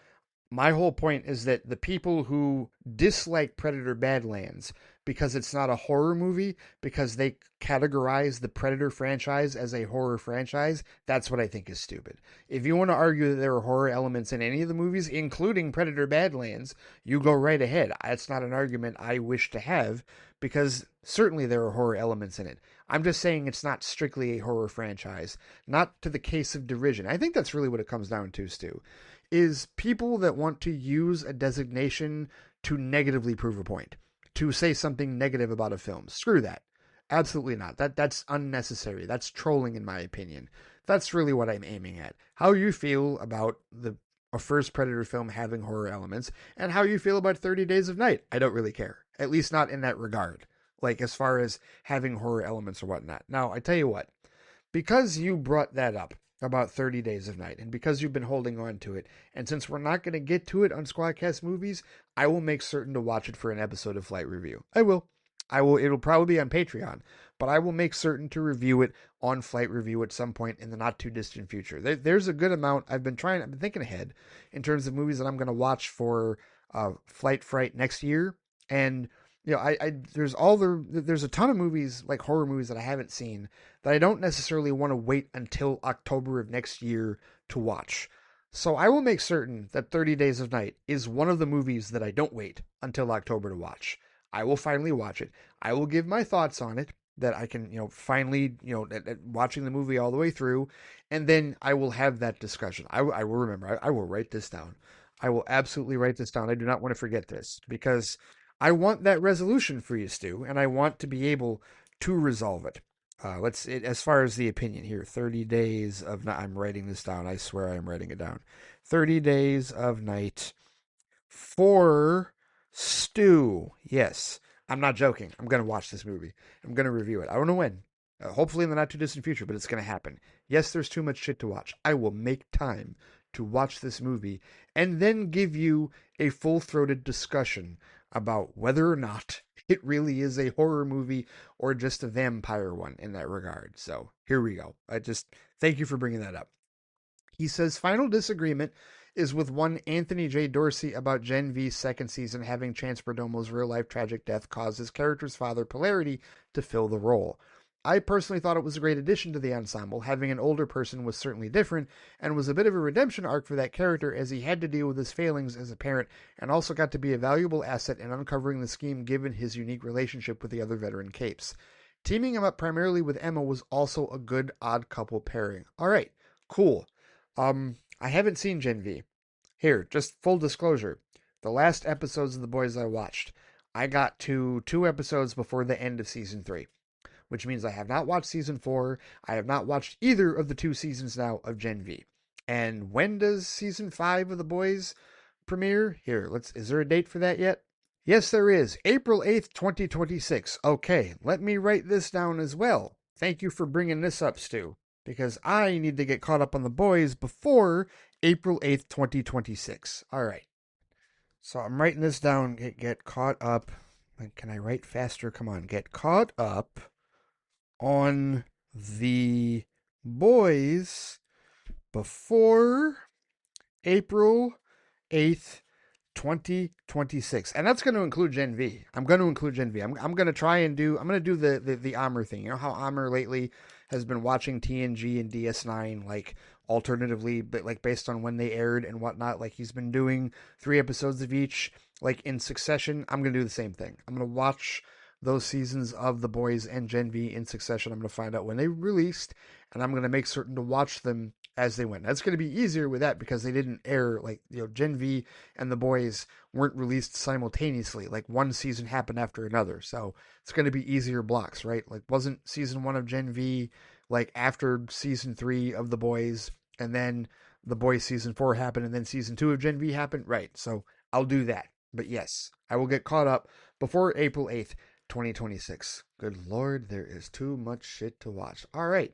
My whole point is that the people who dislike Predator Badlands because it's not a horror movie, because they categorize the Predator franchise as a horror franchise, that's what I think is stupid. If you want to argue that there are horror elements in any of the movies, including Predator Badlands, you go right ahead. That's not an argument I wish to have, because certainly there are horror elements in it. I'm just saying it's not strictly a horror franchise, not to the case of derision. I think that's really what it comes down to, Stu, is people that want to use a designation to negatively prove a point, to say something negative about a film. Screw that. Absolutely not. That's unnecessary. That's trolling, in my opinion. That's really what I'm aiming at. How you feel about the a first Predator film having horror elements, and how you feel about 30 Days of Night. I don't really care. At least not in that regard. Like as far as having horror elements or whatnot. Now, I tell you what, because you brought that up about 30 Days of Night, and because you've been holding on to it, and since we're not going to get to it on Squadcast Movies, I will make certain to watch it for an episode of Flight Review. I will. It'll probably be on Patreon, but I will make certain to review it on Flight Review at some point in the not too distant future. There's a good amount. I've been thinking ahead in terms of movies that I'm going to watch for Flight Fright next year. And you know, there's a ton of movies, like horror movies, that I haven't seen that I don't necessarily want to wait until October of next year to watch. So I will make certain that 30 Days of Night is one of the movies that I don't wait until October to watch. I will finally watch it. I will give my thoughts on it, that I can, finally, watching the movie all the way through, and then I will have that discussion. I will remember. I will write this down. I will absolutely write this down. I do not want to forget this, because I want that resolution for you, Stu, and I want to be able to resolve it. As far as the opinion here, 30 Days of Night. I'm writing this down. I swear I am writing it down. 30 Days of Night for Stu. Yes, I'm not joking. I'm going to watch this movie. I'm going to review it. I don't know when. Hopefully in the not too distant future, but it's going to happen. Yes, there's too much shit to watch. I will make time to watch this movie and then give you a full-throated discussion about whether or not it really is a horror movie or just a vampire one in that regard. So here we go. I just thank you for bringing that up. He says final disagreement is with one Anthony J. Dorsey about Gen V's second season having Chance Perdomo's real-life tragic death cause his character's father, Polarity, to fill the role. I personally thought it was a great addition to the ensemble. Having an older person was certainly different, and was a bit of a redemption arc for that character as he had to deal with his failings as a parent, and also got to be a valuable asset in uncovering the scheme given his unique relationship with the other veteran capes. Teaming him up primarily with Emma was also a good odd couple pairing. Alright, cool. I haven't seen Gen V. Here, just full disclosure. The last episodes of The Boys I watched, I got to 2 episodes before the end of Season 3. Which means I have not watched Season 4. I have not watched either of the 2 seasons now of Gen V. And when does Season 5 of The Boys premiere? Here, is there a date for that yet? Yes, there is. April 8th, 2026. Okay, let me write this down as well. Thank you for bringing this up, Stu, because I need to get caught up on The Boys before April 8th, 2026. All right. So I'm writing this down. Get caught up. Can I write faster? Come on. Get caught up on The Boys before April 8th, 2026. And that's going to include Gen V. I'm going to include Gen V. I'm going to try and I'm going to do the Amr thing. You know how Amr lately has been watching TNG and DS9, like, alternatively, but, like, based on when they aired and whatnot. Like, he's been doing 3 episodes of each, like, in succession. I'm going to do the same thing. I'm going to watch those seasons of The Boys and Gen V in succession. I'm going to find out when they released, and I'm going to make certain to watch them as they went. That's going to be easier with that because they didn't air, like, Gen V and The Boys weren't released simultaneously. Like, one season happened after another. So it's going to be easier blocks, right? Like, wasn't season 1 of Gen V, like, after season 3 of The Boys, and then The Boys season 4 happened, and then season 2 of Gen V happened? Right. So I'll do that. But yes, I will get caught up before April 8th, 2026. Good Lord, there is too much shit to watch. All right.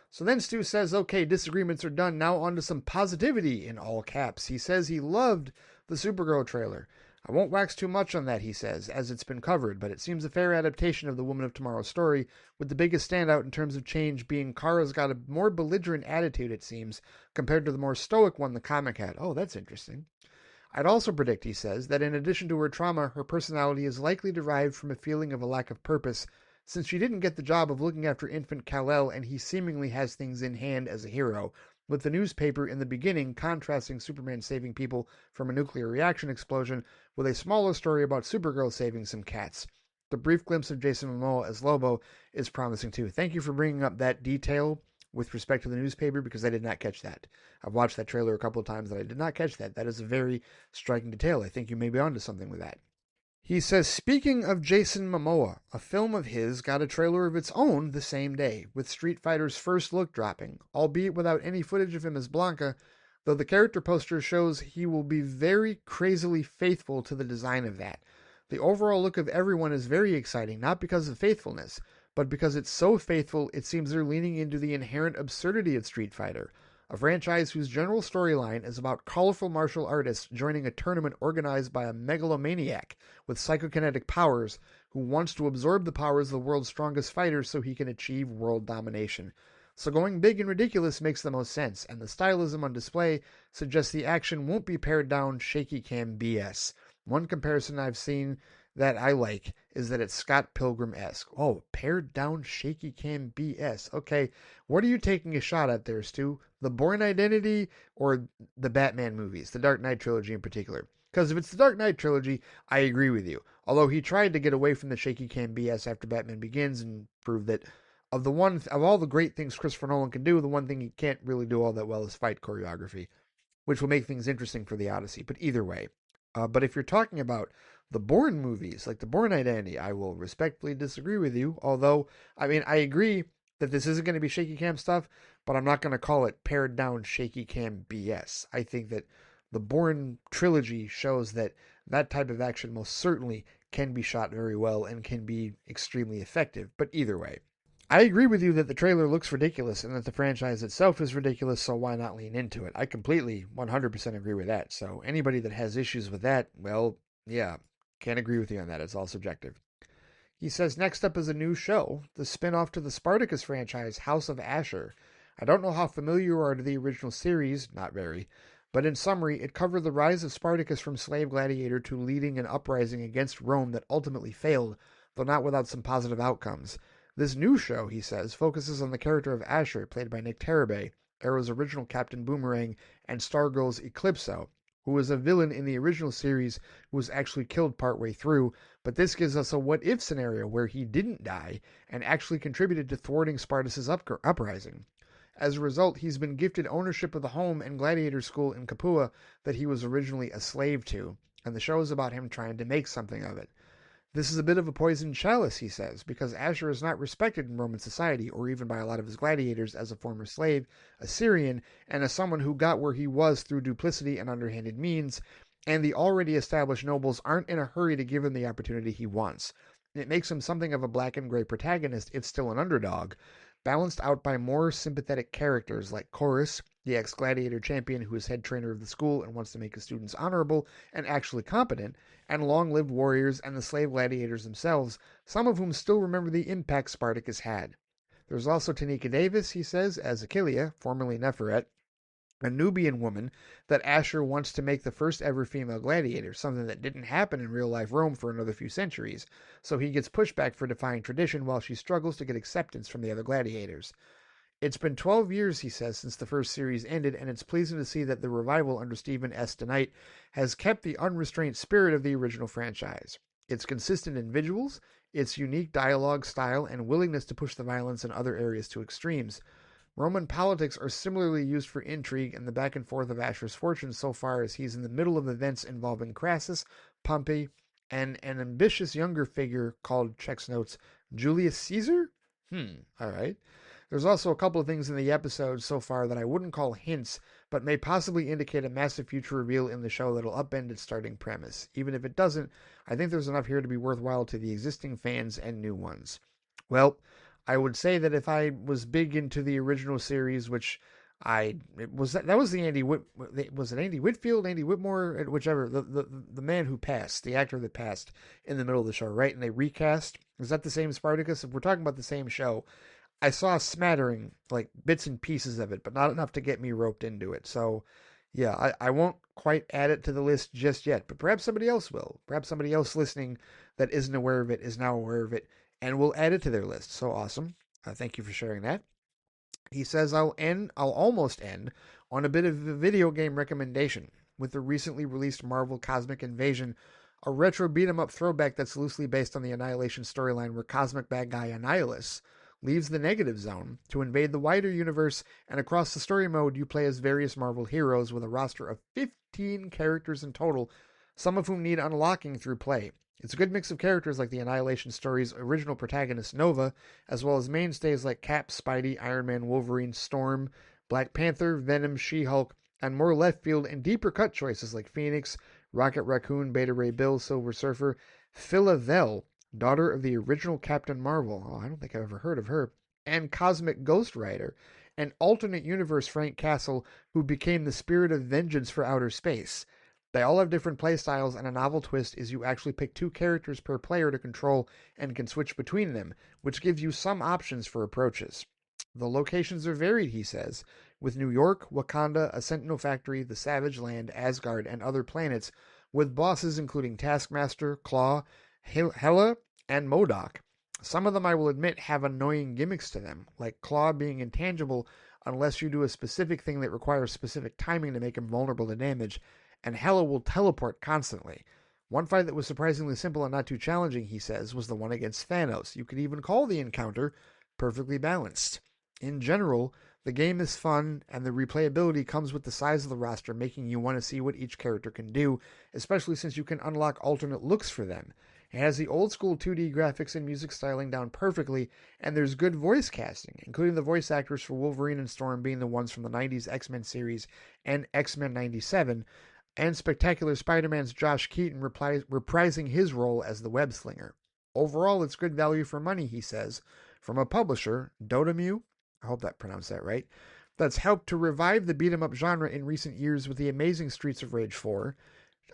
So then Stu says, okay, disagreements are done. Now on to some positivity in all caps. He says he loved the Supergirl trailer. I won't wax too much on that, he says, as it's been covered, but it seems a fair adaptation of the Woman of Tomorrow's story, with the biggest standout in terms of change being Kara's got a more belligerent attitude, it seems, compared to the more stoic one the comic had. Oh, that's interesting. I'd also predict, he says, that in addition to her trauma, her personality is likely derived from a feeling of a lack of purpose, since she didn't get the job of looking after infant Kal-El and he seemingly has things in hand as a hero, with the newspaper in the beginning contrasting Superman saving people from a nuclear reaction explosion with a smaller story about Supergirl saving some cats. The brief glimpse of Jason Momoa as Lobo is promising too. Thank you for bringing up that detail with respect to the newspaper, because I did not catch that. I've watched that trailer a couple of times and I did not catch that. That is a very striking detail. I think you may be onto something with that. He says, speaking of Jason Momoa, a film of his got a trailer of its own the same day, with Street Fighter's first look dropping, albeit without any footage of him as Blanca, though the character poster shows he will be very crazily faithful to the design of that. The overall look of everyone is very exciting, not because of faithfulness, but because it's so faithful it seems they're leaning into the inherent absurdity of Street Fighter, a franchise whose general storyline is about colorful martial artists joining a tournament organized by a megalomaniac with psychokinetic powers who wants to absorb the powers of the world's strongest fighters so he can achieve world domination. So going big and ridiculous makes the most sense, and the stylism on display suggests the action won't be pared down shaky cam BS. One comparison I've seen that I like is that it's Scott Pilgrim-esque. Oh, pared down shaky cam BS. Okay, what are you taking a shot at there, Stu? The Bourne Identity or the Batman movies, the Dark Knight trilogy in particular? Because if it's the Dark Knight trilogy, I agree with you. Although he tried to get away from the shaky cam BS after Batman Begins and proved that of all the great things Christopher Nolan can do, the one thing he can't really do all that well is fight choreography, which will make things interesting for the Odyssey. But either way, but if you're talking about the Bourne movies, like the Bourne Identity, I will respectfully disagree with you. Although, I mean, I agree that this isn't going to be shaky cam stuff, but I'm not going to call it pared down shaky cam BS. I think that the Bourne trilogy shows that that type of action most certainly can be shot very well and can be extremely effective. But either way, I agree with you that the trailer looks ridiculous and that the franchise itself is ridiculous, so why not lean into it? I completely 100% agree with that. So anybody that has issues with that, well, yeah, can't agree with you on that. It's all subjective. He says, next up is a new show, the spin-off to the Spartacus franchise, House of Asher. I don't know how familiar you are to the original series, not very, but in summary, it covered the rise of Spartacus from slave gladiator to leading an uprising against Rome that ultimately failed, though not without some positive outcomes. This new show, he says, focuses on the character of Asher, played by Nick Tarabay, Arrow's original Captain Boomerang, and Stargirl's Eclipso, who was a villain in the original series who was actually killed partway through, but this gives us a what-if scenario where he didn't die and actually contributed to thwarting Spartacus' uprising. As a result, he's been gifted ownership of the home and gladiator school in Capua that he was originally a slave to, and the show is about him trying to make something of it. This is a bit of a poisoned chalice, he says, because Asher is not respected in Roman society or even by a lot of his gladiators as a former slave, a Syrian, and as someone who got where he was through duplicity and underhanded means, and the already established nobles aren't in a hurry to give him the opportunity he wants. It makes him something of a black and gray protagonist if still an underdog, balanced out by more sympathetic characters like Chorus, the ex-gladiator champion who is head trainer of the school and wants to make his students honorable and actually competent, and long-lived warriors and the slave gladiators themselves, some of whom still remember the impact Spartacus had. There's also Tanika Davis, he says, as Achillea, formerly Neferet, a Nubian woman that Asher wants to make the first ever female gladiator, something that didn't happen in real-life Rome for another few centuries, so he gets pushback for defying tradition while she struggles to get acceptance from the other gladiators. It's been 12 years, he says, since the first series ended, and it's pleasing to see that the revival under Stephen S. DeKnight has kept the unrestrained spirit of the original franchise. It's consistent in visuals, its unique dialogue style, and willingness to push the violence in other areas to extremes. Roman politics are similarly used for intrigue and the back and forth of Asher's fortunes so far as he's in the middle of events involving Crassus, Pompey, and an ambitious younger figure called, checks notes, Julius Caesar? All right. There's also a couple of things in the episode so far that I wouldn't call hints, but may possibly indicate a massive future reveal in the show that'll upend its starting premise. Even if it doesn't, I think there's enough here to be worthwhile to the existing fans and new ones. Well, I would say that if I was big into the original series, which that was the was it Andy Whitfield, Andy Whitmore, whichever, the man who passed, the actor that passed in the middle of the show, right? And they recast. Is that the same Spartacus? If we're talking about the same show, I saw a smattering, like bits and pieces of it, but not enough to get me roped into it. So, Yeah, I won't quite add it to the list just yet, but perhaps somebody else will. Perhaps somebody else listening that isn't aware of it is now aware of it and will add it to their list. So awesome. Thank you for sharing that. He says I'll almost end on a bit of a video game recommendation with the recently released Marvel Cosmic Invasion, a retro beat 'em up throwback that's loosely based on the Annihilation storyline where cosmic bad guy Annihilus leaves the negative zone to invade the wider universe, and across the story mode you play as various Marvel heroes with a roster of 15 characters in total, some of whom need unlocking through play. It's a good mix of characters like the Annihilation story's original protagonist Nova, as well as mainstays like Cap, Spidey, Iron Man, Wolverine, Storm, Black Panther, Venom, She-Hulk, and more left field and deeper cut choices like Phoenix, Rocket Raccoon, Beta Ray Bill, Silver Surfer, Phyla-Vell, daughter of the original Captain Marvel. Oh, I don't think I've ever heard of her. And Cosmic Ghost Rider, an alternate universe Frank Castle who became the spirit of vengeance for outer space. They all have different playstyles, and a novel twist is you actually pick two characters per player to control and can switch between them, which gives you some options for approaches. The locations are varied, he says, with New York, Wakanda, a Sentinel Factory, the Savage Land, Asgard, and other planets, with bosses including Taskmaster, Claw, Hela, and MODOK. Some of them, I will admit, have annoying gimmicks to them, like Claw being intangible unless you do a specific thing that requires specific timing to make him vulnerable to damage, and Hela will teleport constantly. One fight that was surprisingly simple and not too challenging, he says, was the one against Thanos. You could even call the encounter perfectly balanced. In general, the game is fun, and the replayability comes with the size of the roster, making you want to see what each character can do, especially since you can unlock alternate looks for them. It has the old school 2D graphics and music styling down perfectly, and there's good voice casting, including the voice actors for Wolverine and Storm being the ones from the 90s X-Men series and X-Men 97, and Spectacular Spider-Man's Josh Keaton reprising his role as the web slinger. Overall, it's good value for money, he says, from a publisher, Dotemu, I hope that pronounced that right, that's helped to revive the beat-em-up genre in recent years with the amazing Streets of Rage 4,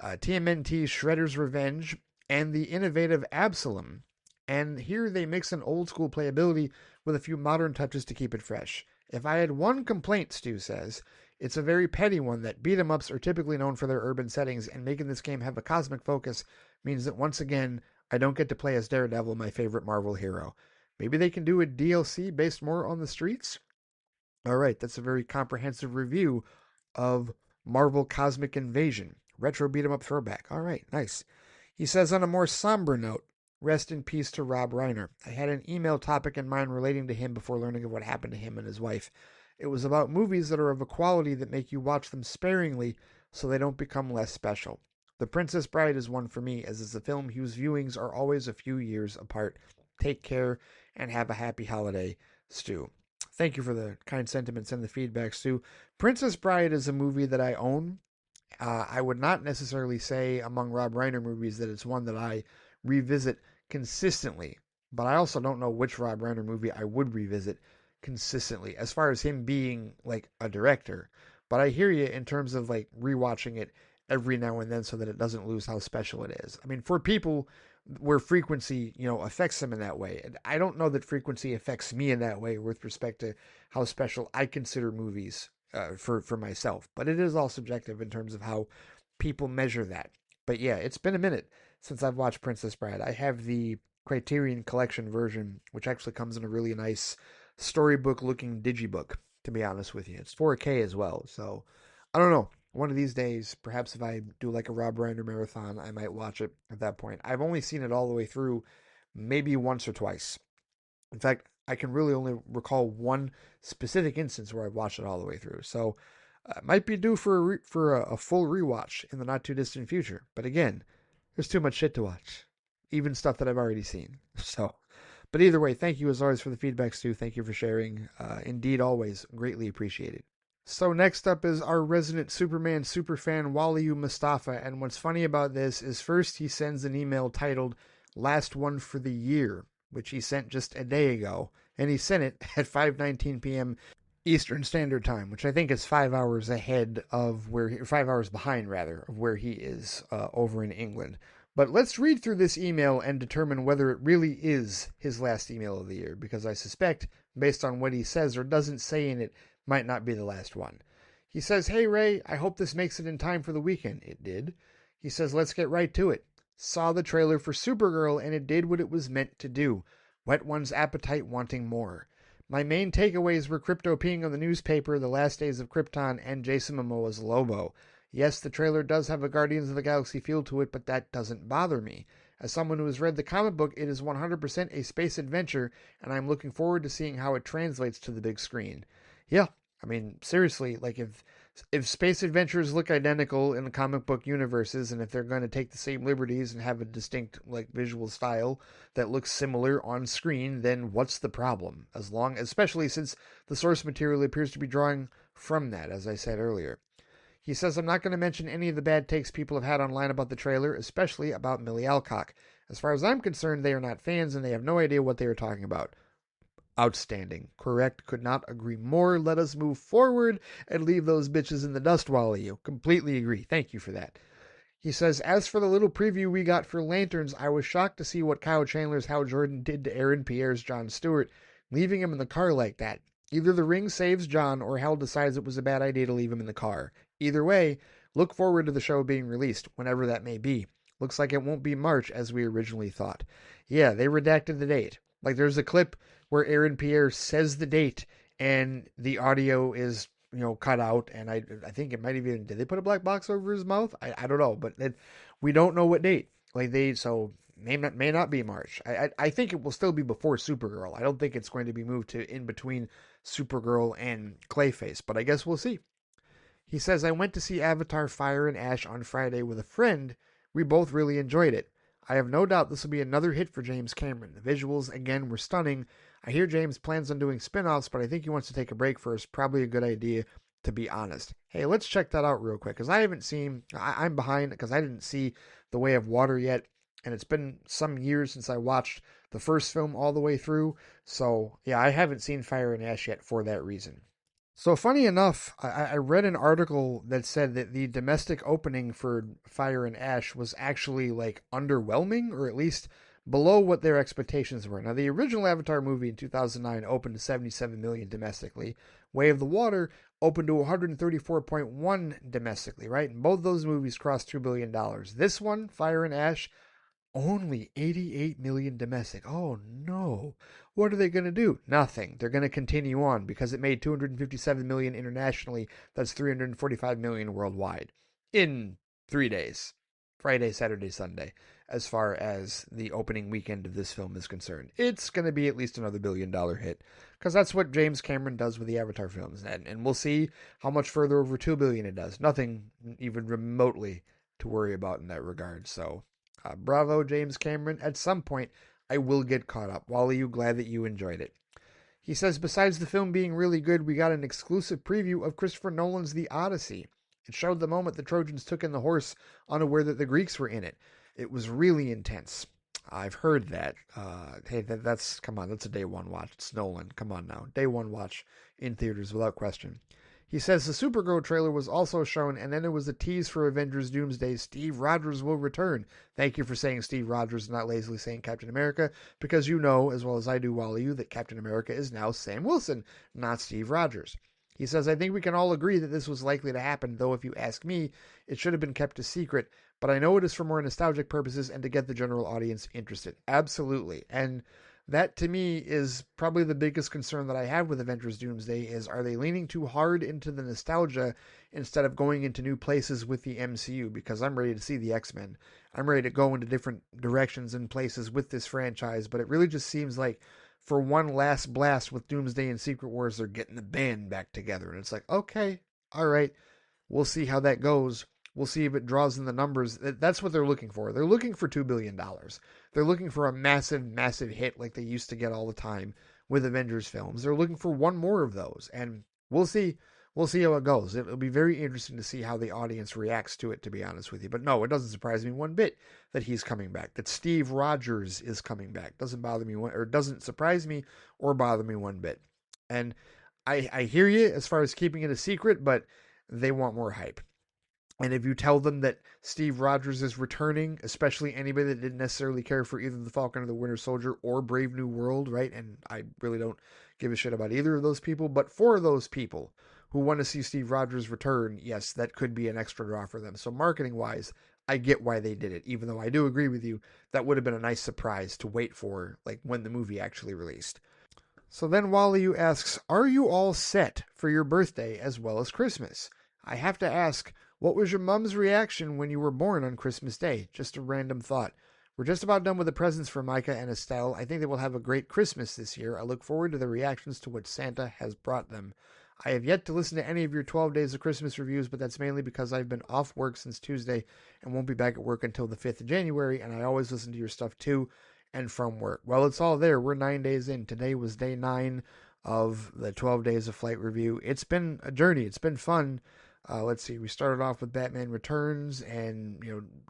TMNT's Shredder's Revenge, and the innovative Absalom. And here they mix an old-school playability with a few modern touches to keep it fresh. If I had one complaint, Stu says, it's a very petty one that beat-em-ups are typically known for their urban settings, and making this game have a cosmic focus means that once again, I don't get to play as Daredevil, my favorite Marvel hero. Maybe they can do a DLC based more on the streets? Alright, that's a very comprehensive review of Marvel Cosmic Invasion. Retro beat-em-up throwback. Alright, nice. He says on a more somber note, rest in peace to Rob Reiner. I had an email topic in mind relating to him before learning of what happened to him and his wife. It was about movies that are of a quality that make you watch them sparingly so they don't become less special. The Princess Bride is one for me, as it's a film whose viewings are always a few years apart. Take care and have a happy holiday, Stu. Thank you for the kind sentiments and the feedback, Stu. Princess Bride is a movie that I own. I would not necessarily say among Rob Reiner movies that it's one that I revisit consistently, but I also don't know which Rob Reiner movie I would revisit consistently as far as him being like a director. But I hear you in terms of like rewatching it every now and then so that it doesn't lose how special it is. I mean, for people where frequency, affects them in that way. And I don't know that frequency affects me in that way with respect to how special I consider movies for myself. But it is all subjective in terms of how people measure that. But yeah, it's been a minute since I've watched Princess Bride. I have the Criterion Collection version, which actually comes in a really nice storybook-looking digibook, to be honest with you. It's 4K as well, so I don't know. One of these days, perhaps if I do like a Rob Reiner marathon, I might watch it at that point. I've only seen it all the way through maybe once or twice. In fact, I can really only recall one specific instance where I've watched it all the way through. So it might be due for a full rewatch in the not too distant future. But again, there's too much shit to watch, even stuff that I've already seen. So, but either way, thank you as always for the feedback, Stu. Thank you for sharing. Indeed, always greatly appreciated. So next up is our resident Superman superfan Waliyu Mustafa, and what's funny about this is first he sends an email titled Last One for the Year, which he sent just a day ago, and he sent it at 5:19 p.m. Eastern Standard Time, which I think is 5 hours ahead of 5 hours behind rather, of where he is over in England. But let's read through this email and determine whether it really is his last email of the year, because I suspect, based on what he says or doesn't say in it, might not be the last one. He says, "Hey Ray, I hope this makes it in time for the weekend." It did. He says, "Let's get right to it. Saw the trailer for Supergirl and it did what it was meant to do. Whet one's appetite wanting more. My main takeaways were Crypto peeing on the newspaper, the last days of Krypton, and Jason Momoa's Lobo. Yes, the trailer does have a Guardians of the Galaxy feel to it, but that doesn't bother me. As someone who has read the comic book, it is 100% a space adventure, and I'm looking forward to seeing how it translates to the big screen." Yeah, I mean, seriously, like if space adventures look identical in the comic book universes, and if they're going to take the same liberties and have a distinct like visual style that looks similar on screen, then what's the problem? Especially since the source material appears to be drawing from that, as I said earlier. He says, "I'm not going to mention any of the bad takes people have had online about the trailer, especially about Millie Alcock. As far as I'm concerned, they are not fans and they have no idea what they are talking about." Outstanding. Correct. Could not agree more. Let us move forward and leave those bitches in the dust, Wally. You completely agree. Thank you for that. He says, "As for the little preview we got for Lanterns, I was shocked to see what Kyle Chandler's Hal Jordan did to Aaron Pierre's Jon Stewart, leaving him in the car like that. Either the ring saves John or Hal decides it was a bad idea to leave him in the car. Either way, look forward to the show being released, whenever that may be. Looks like it won't be March as we originally thought." Yeah, they redacted the date. Like there's a clip where Aaron Pierre says the date and the audio is, cut out. And I think it might have even, did they put a black box over his mouth? I don't know, but we don't know what date. So may not be March. I think it will still be before Supergirl. I don't think it's going to be moved to in between Supergirl and Clayface, but I guess we'll see. He says, "I went to see Avatar Fire and Ash on Friday with a friend. We both really enjoyed it. I have no doubt this will be another hit for James Cameron. The visuals, again, were stunning. I hear James plans on doing spin-offs, but I think he wants to take a break first. Probably a good idea, to be honest." Hey, let's check that out real quick, because I'm behind, because I didn't see The Way of Water yet, and it's been some years since I watched the first film all the way through. So, yeah, I haven't seen Fire and Ash yet for that reason. So funny enough, I read an article that said that the domestic opening for Fire and Ash was actually like underwhelming, or at least below what their expectations were. Now, the original Avatar movie in 2009 opened to 77 million domestically. Way of the Water opened to 134.1 domestically, right? And both those movies crossed $2 billion. This one, Fire and Ash, only 88 million domestic. Oh no. What are they going to do? Nothing. They're going to continue on because it made 257 million internationally. That's 345 million worldwide in 3 days. Friday, Saturday, Sunday, as far as the opening weekend of this film is concerned. It's going to be at least another $1 billion hit because that's what James Cameron does with the Avatar films. And we'll see how much further over $2 billion it does. Nothing even remotely to worry about in that regard. So, bravo, James Cameron. At some point, I will get caught up. Wally, you glad that you enjoyed it? He says, "Besides the film being really good, we got an exclusive preview of Christopher Nolan's The Odyssey. It showed the moment the Trojans took in the horse, unaware that the Greeks were in it. It was really intense." I've heard that. Hey, come on, that's a day one watch. It's Nolan. Come on now. Day one watch in theaters without question. He says the Supergirl trailer was also shown, and then there was a tease for Avengers Doomsday. Steve Rogers will return. Thank you for saying Steve Rogers, not lazily saying Captain America, because you know, as well as I do, Wally, that Captain America is now Sam Wilson, not Steve Rogers. He says, "I think we can all agree that this was likely to happen, though if you ask me, it should have been kept a secret, but I know it is for more nostalgic purposes and to get the general audience interested." Absolutely. And that to me is probably the biggest concern that I have with Avengers Doomsday is, are they leaning too hard into the nostalgia instead of going into new places with the MCU? Because I'm ready to see the X-Men. I'm ready to go into different directions and places with this franchise, but it really just seems like for one last blast with Doomsday and Secret Wars, they're getting the band back together. And it's like, okay, all right, we'll see how that goes. We'll see if it draws in the numbers. That's what they're looking for. They're looking for $2 billion. They're looking for a massive, massive hit like they used to get all the time with Avengers films. They're looking for one more of those. And we'll see. We'll see how it goes. It'll be very interesting to see how the audience reacts to it, to be honest with you. But no, it doesn't surprise me one bit that he's coming back, that Steve Rogers is coming back. Doesn't bother me, or doesn't surprise me or bother me one bit. And I hear you as far as keeping it a secret, but they want more hype. And if you tell them that Steve Rogers is returning, especially anybody that didn't necessarily care for either The Falcon or The Winter Soldier or Brave New World, right? And I really don't give a shit about either of those people, but for those people who want to see Steve Rogers return, yes, that could be an extra draw for them. So marketing-wise, I get why they did it, even though I do agree with you, that would have been a nice surprise to wait for, like, when the movie actually released. So then Wally asks, are you all set for your birthday as well as Christmas? I have to ask, what was your mom's reaction when you were born on Christmas Day? Just a random thought. We're just about done with the presents for Micah and Estelle. I think they will have a great Christmas this year. I look forward to the reactions to what Santa has brought them. I have yet to listen to any of your 12 Days of Christmas reviews, but that's mainly because I've been off work since Tuesday and won't be back at work until the 5th of January, and I always listen to your stuff too and from work. Well, it's all there. We're 9 days in. Today was day 9 of the 12 Days of Flight review. It's been a journey. It's been fun. Let's see. We started off with Batman Returns and,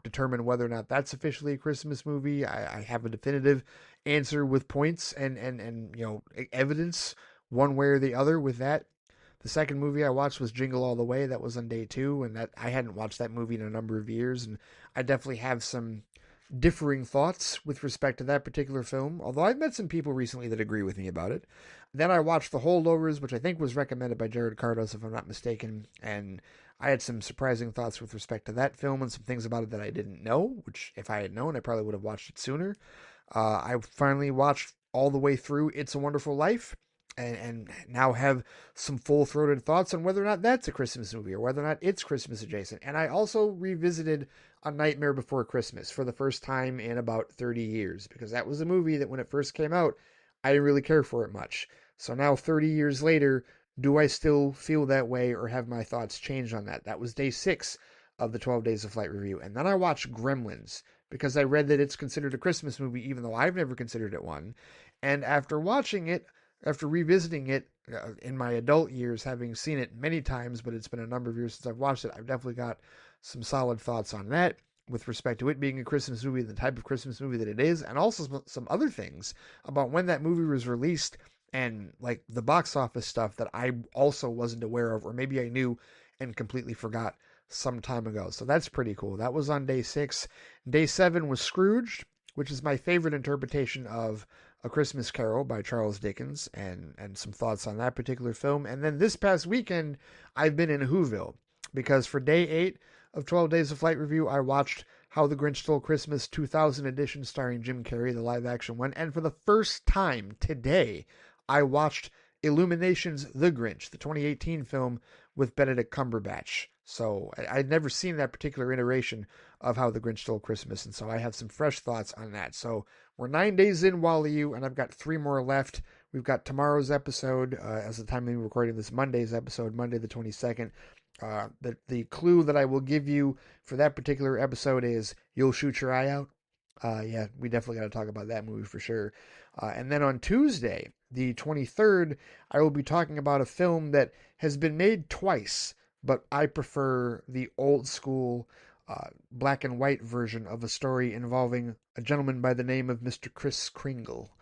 determined whether or not that's officially a Christmas movie. I have a definitive answer with points and evidence one way or the other with that. The second movie I watched was Jingle All the Way. That was on day 2, and that I hadn't watched that movie in a number of years, and I definitely have some differing thoughts with respect to that particular film, although I've met some people recently that agree with me about it. Then I watched The Holdovers, which I think was recommended by Jared Cardos, if I'm not mistaken, and I had some surprising thoughts with respect to that film and some things about it that I didn't know, which if I had known, I probably would have watched it sooner. I finally watched all the way through It's a Wonderful Life, and now have some full-throated thoughts on whether or not that's a Christmas movie or whether or not it's Christmas adjacent. And I also revisited A Nightmare Before Christmas for the first time in about 30 years, because that was a movie that when it first came out, I didn't really care for it much. So now 30 years later, do I still feel that way or have my thoughts changed on that? That was day 6 of the 12 Days of Flight review. And then I watched Gremlins because I read that it's considered a Christmas movie, even though I've never considered it one. And after revisiting it in my adult years, having seen it many times, but it's been a number of years since I've watched it, I've definitely got some solid thoughts on that with respect to it being a Christmas movie, the type of Christmas movie that it is, and also some other things about when that movie was released and like the box office stuff that I also wasn't aware of, or maybe I knew and completely forgot some time ago. So that's pretty cool. That was on day 6. Day 7 was Scrooged, which is my favorite interpretation of A Christmas Carol by Charles Dickens, and some thoughts on that particular film. And then this past weekend, I've been in Whoville, because for day 8 of 12 Days of Flight review, I watched How the Grinch Stole Christmas 2000 edition starring Jim Carrey, the live-action one. And for the first time today, I watched Illumination's The Grinch, the 2018 film with Benedict Cumberbatch. So I'd never seen that particular iteration of How the Grinch Stole Christmas, and so I have some fresh thoughts on that. So we're 9 days in, Wally, and I've got 3 more left. We've got tomorrow's episode, as the time I'm recording this, Monday's episode, Monday the 22nd. The clue that I will give you for that particular episode is You'll Shoot Your Eye Out. Yeah, we definitely got to talk about that movie for sure. And then on Tuesday, the 23rd, I will be talking about a film that has been made twice, but I prefer the old school black and white version of a story involving a gentleman by the name of Mr. Kris Kringle.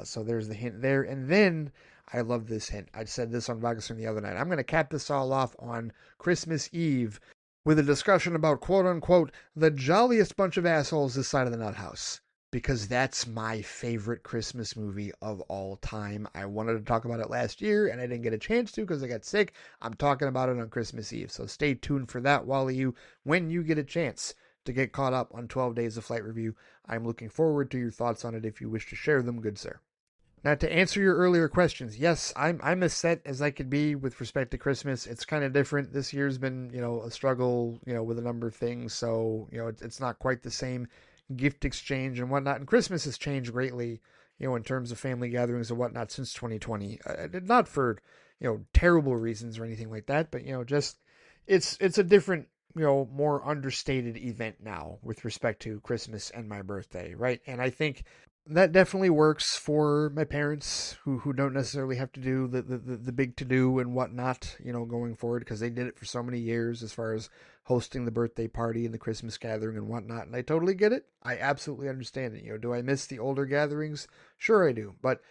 So there's the hint there. And then, I love this hint. I said this on Vagasson the other night. I'm going to cap this all off on Christmas Eve with a discussion about, quote-unquote, the jolliest bunch of assholes this side of the nut house. Because that's my favorite Christmas movie of all time. I wanted to talk about it last year, and I didn't get a chance to because I got sick. I'm talking about it on Christmas Eve, so stay tuned for that, Wally, when you get a chance to get caught up on 12 Days of Flight review. I'm looking forward to your thoughts on it if you wish to share them, good sir. Now, to answer your earlier questions, yes, I'm as set as I could be with respect to Christmas. It's kind of different. This year's been, a struggle, with a number of things, so, it's not quite the same gift exchange and whatnot. And Christmas has changed greatly, in terms of family gatherings and whatnot since 2020. Not for, terrible reasons or anything like that, but, just it's a different, more understated event now with respect to Christmas and my birthday, right? And I think that definitely works for my parents who don't necessarily have to do the big to-do and whatnot, going forward, because they did it for so many years as far as hosting the birthday party and the Christmas gathering and whatnot. And I totally get it. I absolutely understand it. Do I miss the older gatherings? Sure I do. But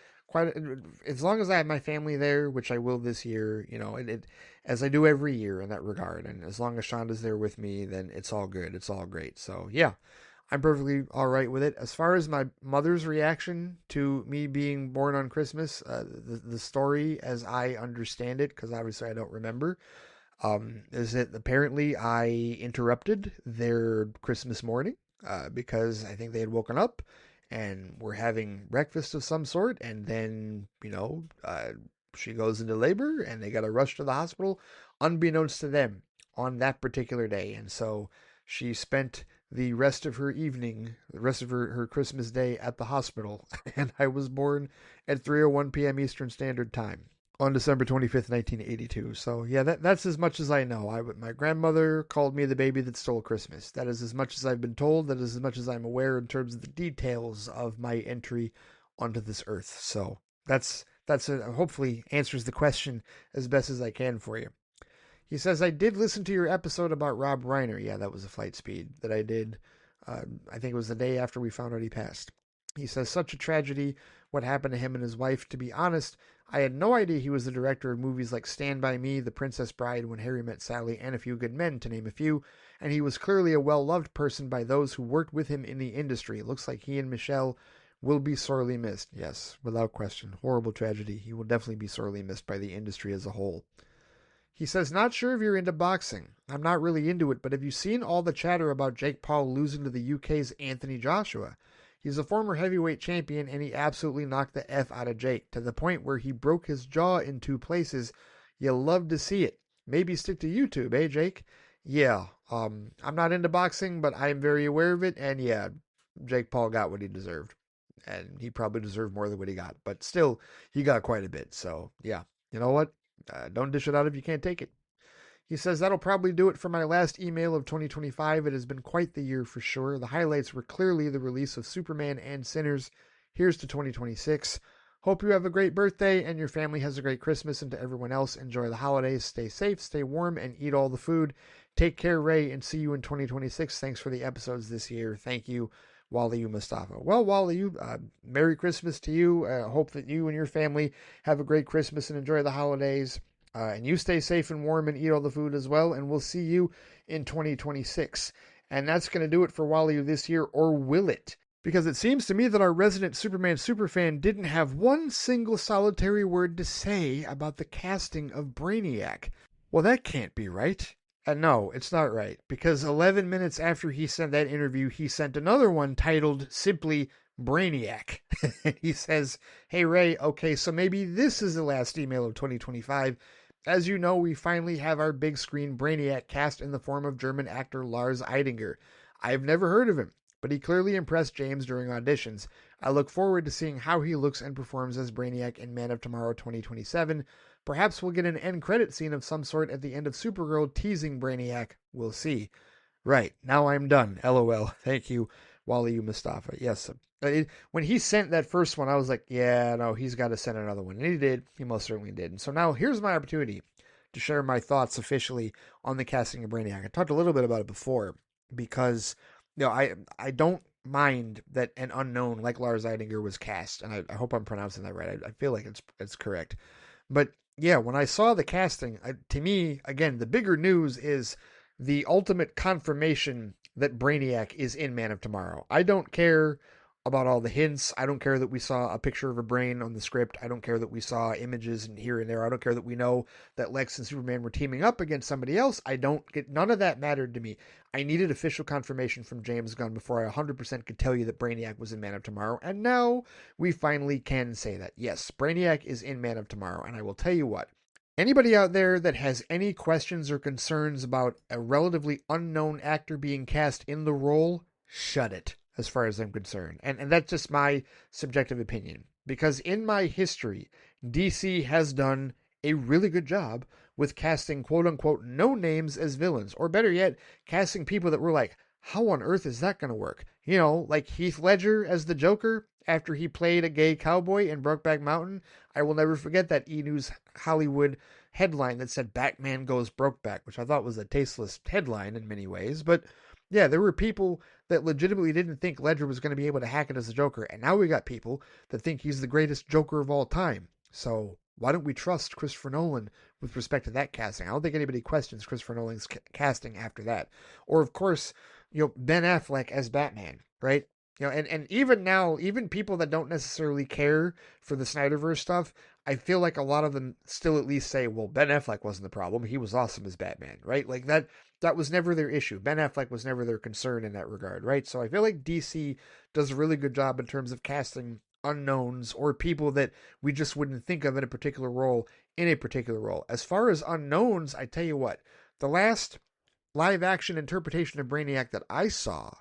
as long as I have my family there, which I will this year, as I do every year in that regard. And as long as Shonda's there with me, then it's all good. It's all great. So yeah. I'm perfectly all right with it. As far as my mother's reaction to me being born on Christmas, the story as I understand it, because obviously I don't remember, is that apparently I interrupted their Christmas morning because I think they had woken up and were having breakfast of some sort, and then, she goes into labor and they got to rush to the hospital, unbeknownst to them, on that particular day. And so she spent the rest of her evening, the rest of her Christmas day at the hospital, and I was born at 3:01 p.m. Eastern Standard Time on December 25th, 1982. So yeah, that's as much as I know. My grandmother called me the baby that stole Christmas. That is as much as I've been told. That is as much as I'm aware in terms of the details of my entry onto this earth. So that's hopefully answers the question as best as I can for you. He says, I did listen to your episode about Rob Reiner. Yeah, that was a flight speed that I did. I think it was the day after we found out he passed. He says, such a tragedy what happened to him and his wife. To be honest, I had no idea he was the director of movies like Stand By Me, The Princess Bride, When Harry Met Sally, and A Few Good Men, to name a few. And he was clearly a well-loved person by those who worked with him in the industry. It looks like he and Michelle will be sorely missed. Yes, without question. Horrible tragedy. He will definitely be sorely missed by the industry as a whole. He says, not sure if you're into boxing. I'm not really into it, but have you seen all the chatter about Jake Paul losing to the UK's Anthony Joshua? He's a former heavyweight champion, and he absolutely knocked the F out of Jake, to the point where he broke his jaw in 2 places. You'll love to see it. Maybe stick to YouTube, eh, Jake? Yeah, I'm not into boxing, but I'm very aware of it, and yeah, Jake Paul got what he deserved. And he probably deserved more than what he got, but still, he got quite a bit, so yeah. You know what? Don't dish it out if you can't take it. He says, that'll probably do it for my last email of 2025. It has been quite the year for sure. The highlights were clearly the release of Superman and Sinners. Here's to 2026. Hope you have a great birthday and your family has a great Christmas, and to everyone else, enjoy the holidays. Stay safe, stay warm, and eat all the food. Take care, Ray, and see you in 2026. Thanks for the episodes this year. Thank you, Wally Mustafa. Well, Wally, Merry Christmas to you. Hope that you and your family have a great Christmas and enjoy the holidays. And you stay safe and warm and eat all the food as well. And we'll see you in 2026. And that's going to do it for Wally this year, or will it? Because it seems to me that our resident Superman superfan didn't have one single solitary word to say about the casting of Brainiac. Well, that can't be right. No, it's not right, because 11 minutes after he sent that interview, he sent another one titled simply Brainiac. He says, hey, Ray, okay, so maybe this is the last email of 2025. As you know, we finally have our big screen Brainiac cast in the form of German actor Lars Eidinger. I've never heard of him, but he clearly impressed James during auditions. I look forward to seeing how he looks and performs as Brainiac in Man of Tomorrow 2027. Perhaps we'll get an end credit scene of some sort at the end of Supergirl teasing Brainiac. We'll see. Right, now I'm done. LOL. Thank you, Wally Mustafa. Yes, when he sent that first one, I was like, yeah, no, he's got to send another one. And he did. He most certainly did. And so now here's my opportunity to share my thoughts officially on the casting of Brainiac. I talked a little bit about it before because, I don't mind that an unknown like Lars Eidinger was cast. And I hope I'm pronouncing that right. I feel like it's correct. But yeah, when I saw the casting, to me, again, the bigger news is the ultimate confirmation that Brainiac is in Man of Tomorrow. I don't care about all the hints. I don't care that we saw a picture of a brain on the script. I don't care that we saw images and here and there. I don't care that we know that Lex and Superman were teaming up against somebody else. None of that mattered to me. I needed official confirmation from James Gunn before I 100% could tell you that Brainiac was in Man of Tomorrow. And now we finally can say that. Yes, Brainiac is in Man of Tomorrow. And I will tell you what. Anybody out there that has any questions or concerns about a relatively unknown actor being cast in the role, shut it, as far as I'm concerned. And that's just my subjective opinion. Because in my history, DC has done a really good job with casting quote-unquote no names as villains. Or better yet, casting people that were like, how on earth is that going to work? Like Heath Ledger as the Joker after he played a gay cowboy in Brokeback Mountain. I will never forget that E! News Hollywood headline that said Batman goes Brokeback, which I thought was a tasteless headline in many ways. But yeah, there were people that legitimately didn't think Ledger was going to be able to hack it as a Joker. And now we got people that think he's the greatest Joker of all time. So why don't we trust Christopher Nolan with respect to that casting? I don't think anybody questions Christopher Nolan's casting after that. Or, of course, Ben Affleck as Batman, right? And even now, even people that don't necessarily care for the Snyderverse stuff, I feel like a lot of them still at least say, well, Ben Affleck wasn't the problem. He was awesome as Batman, right? Like that was never their issue. Ben Affleck was never their concern in that regard, right? So I feel like DC does a really good job in terms of casting unknowns or people that we just wouldn't think of in a particular role in a particular role. As far as unknowns, I tell you what, the last live action interpretation of Brainiac that I saw,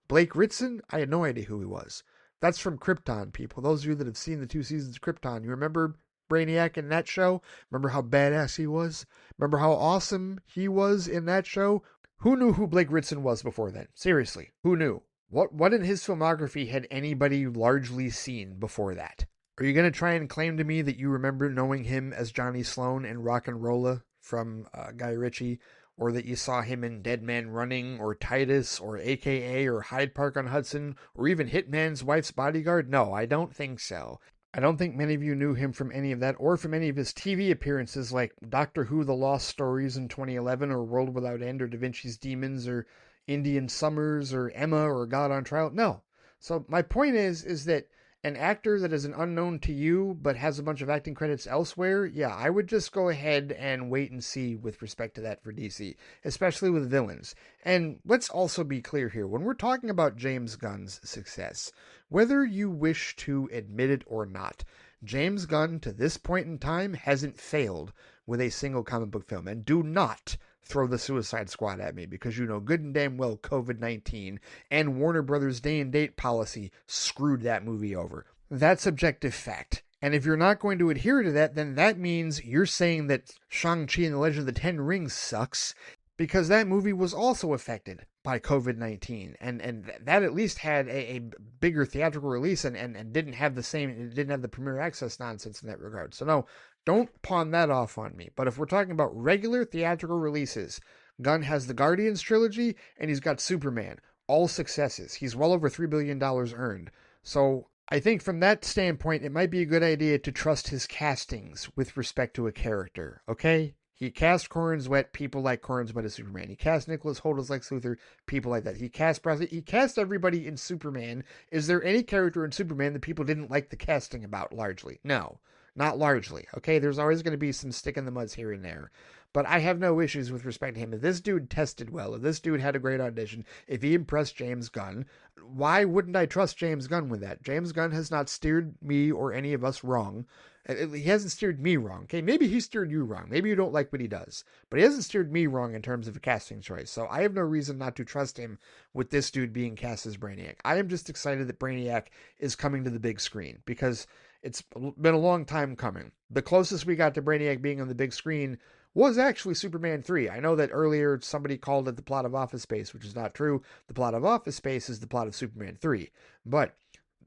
Blake Ritson, I had no idea who he was. That's from Krypton, people. Those of you that have seen the 2 seasons of Krypton, you remember Brainiac in that show? Remember how badass he was? Remember how awesome he was in that show? Who knew who Blake Ritson was before then? Seriously, who knew? What in his filmography had anybody largely seen before that? Are you going to try and claim to me that you remember knowing him as Johnny Sloan in Rock and Rolla from Guy Ritchie, or that you saw him in Dead Man Running, or Titus, or AKA, or Hyde Park on Hudson, or even Hitman's Wife's Bodyguard? No, I don't think so. I don't think many of you knew him from any of that, or from any of his TV appearances like Doctor Who The Lost Stories in 2011, or World Without End, or Da Vinci's Demons, or Indian Summers, or Emma, or God on Trial. No. So my point is that an actor that is an unknown to you but has a bunch of acting credits elsewhere, yeah, I would just go ahead and wait and see with respect to that for DC, especially with villains. And let's also be clear here, when we're talking about James Gunn's success, whether you wish to admit it or not, James Gunn to this point in time hasn't failed with a single comic book film. And do not throw the Suicide Squad at me, because you know good and damn well COVID-19 and Warner Brothers day and date policy screwed that movie over. That's objective fact. And if you're not going to adhere to that, then that means you're saying that Shang-Chi and the Legend of the Ten Rings sucks, because that movie was also affected by COVID-19. And that at least had a bigger theatrical release and didn't have the premiere access nonsense in that regard. So no, don't pawn that off on me. But if we're talking about regular theatrical releases, Gunn has the Guardians trilogy and he's got Superman. All successes. He's well over $3 billion earned. So I think from that standpoint, it might be a good idea to trust his castings with respect to a character, okay? He cast Cornswet, people like Cornswet as Superman. He cast Nicholas Hoult as Lex Luthor, people like that. He cast everybody in Superman. Is there any character in Superman that people didn't like the casting about largely? No. Not largely, okay? There's always going to be some stick in the muds here and there. But I have no issues with respect to him. If this dude tested well, if this dude had a great audition, if he impressed James Gunn, why wouldn't I trust James Gunn with that? James Gunn has not steered me or any of us wrong. He hasn't steered me wrong, okay? Maybe he steered you wrong. Maybe you don't like what he does. But he hasn't steered me wrong in terms of a casting choice. So I have no reason not to trust him with this dude being cast as Brainiac. I am just excited that Brainiac is coming to the big screen, because it's been a long time coming. The closest we got to Brainiac being on the big screen was actually Superman 3. I know that earlier somebody called it the plot of Office Space, which is not true. The plot of Office Space is the plot of Superman 3. But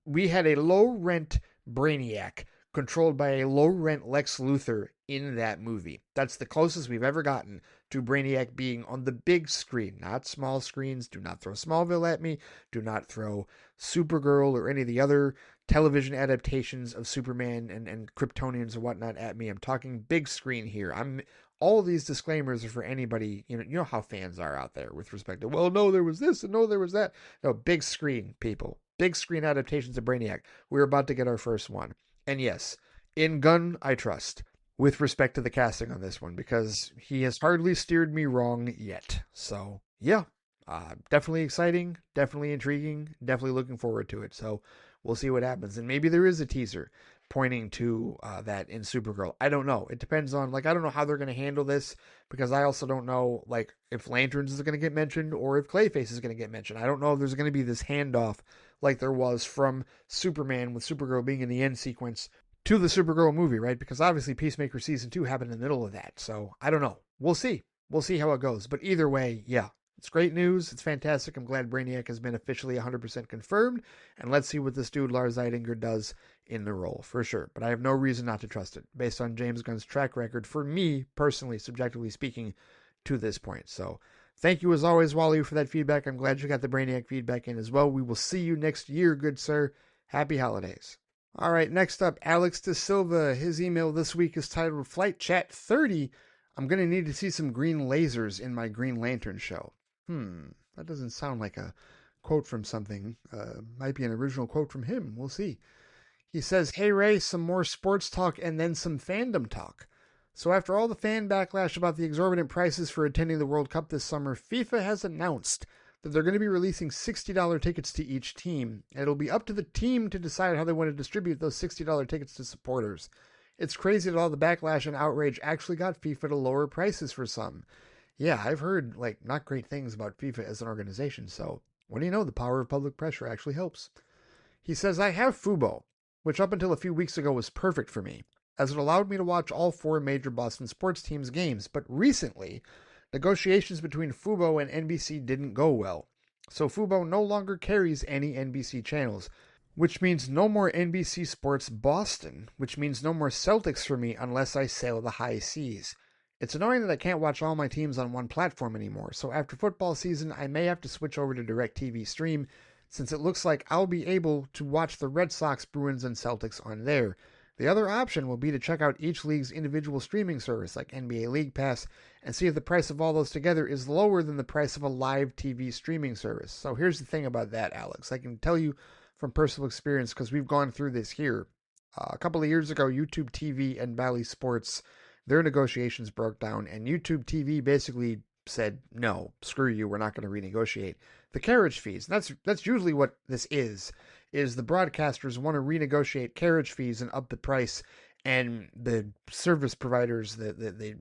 we had a low-rent Brainiac controlled by a low-rent Lex Luthor in that movie. That's the closest we've ever gotten to Brainiac being on the big screen, not small screens. Do not throw Smallville at me. Do not throw Supergirl or any of the other television adaptations of Superman and Kryptonians and whatnot at me. I'm talking big screen here. All of these disclaimers are for anybody, you know how fans are out there with respect to, well, no, there was this and no, there was that. No, big screen, people. Big screen adaptations of Brainiac. We're about to get our first one. And yes, in Gunn, I trust with respect to the casting on this one, because he has hardly steered me wrong yet. So, yeah, definitely exciting, definitely intriguing, definitely looking forward to it. So, we'll see what happens. And maybe there is a teaser pointing to that in Supergirl. I don't know. It depends on, I don't know how they're going to handle this, because I also don't know, if Lanterns is going to get mentioned or if Clayface is going to get mentioned. I don't know if there's going to be this handoff like there was from Superman with Supergirl being in the end sequence to the Supergirl movie, right? Because obviously Peacemaker Season 2 happened in the middle of that. So, I don't know. We'll see. We'll see how it goes. But either way, yeah. It's great news. It's fantastic. I'm glad Brainiac has been officially 100% confirmed. And let's see what this dude, Lars Eidinger, does in the role, for sure. But I have no reason not to trust it, based on James Gunn's track record, for me, personally, subjectively speaking, to this point. So, thank you as always, Wally, for that feedback. I'm glad you got the Brainiac feedback in as well. We will see you next year, good sir. Happy holidays. All right, next up, Alex De Silva. His email this week is titled Flight Chat 30. I'm going to need to see some green lasers in my Green Lantern show. That doesn't sound like a quote from something. Might be an original quote from him. We'll see. He says, "Hey Ray, some more sports talk and then some fandom talk. So after all the fan backlash about the exorbitant prices for attending the World Cup this summer, FIFA has announced that they're going to be releasing $60 tickets to each team, and it'll be up to the team to decide how they want to distribute those $60 tickets to supporters. It's crazy that all the backlash and outrage actually got FIFA to lower prices for some. Yeah, I've heard like not great things about FIFA as an organization, so what do you know, the power of public pressure actually helps." He says, "I have Fubo, which up until a few weeks ago was perfect for me, as it allowed me to watch all four major Boston sports teams' games. But recently, negotiations between Fubo and NBC didn't go well. So Fubo no longer carries any NBC channels, which means no more NBC Sports Boston, which means no more Celtics for me unless I sail the high seas. It's annoying that I can't watch all my teams on one platform anymore, so after football season, I may have to switch over to DirecTV Stream, since it looks like I'll be able to watch the Red Sox, Bruins, and Celtics on there. The other option will be to check out each league's individual streaming service, like NBA League Pass, and see if the price of all those together is lower than the price of a live TV streaming service." So here's the thing about that, Alex. I can tell you from personal experience because we've gone through this here. A couple of years ago, YouTube TV and Bally Sports, their negotiations broke down, and YouTube TV basically said, "No, screw you, we're not going to renegotiate the carriage fees." And that's usually what this is the broadcasters want to renegotiate carriage fees and up the price, and the service providers, the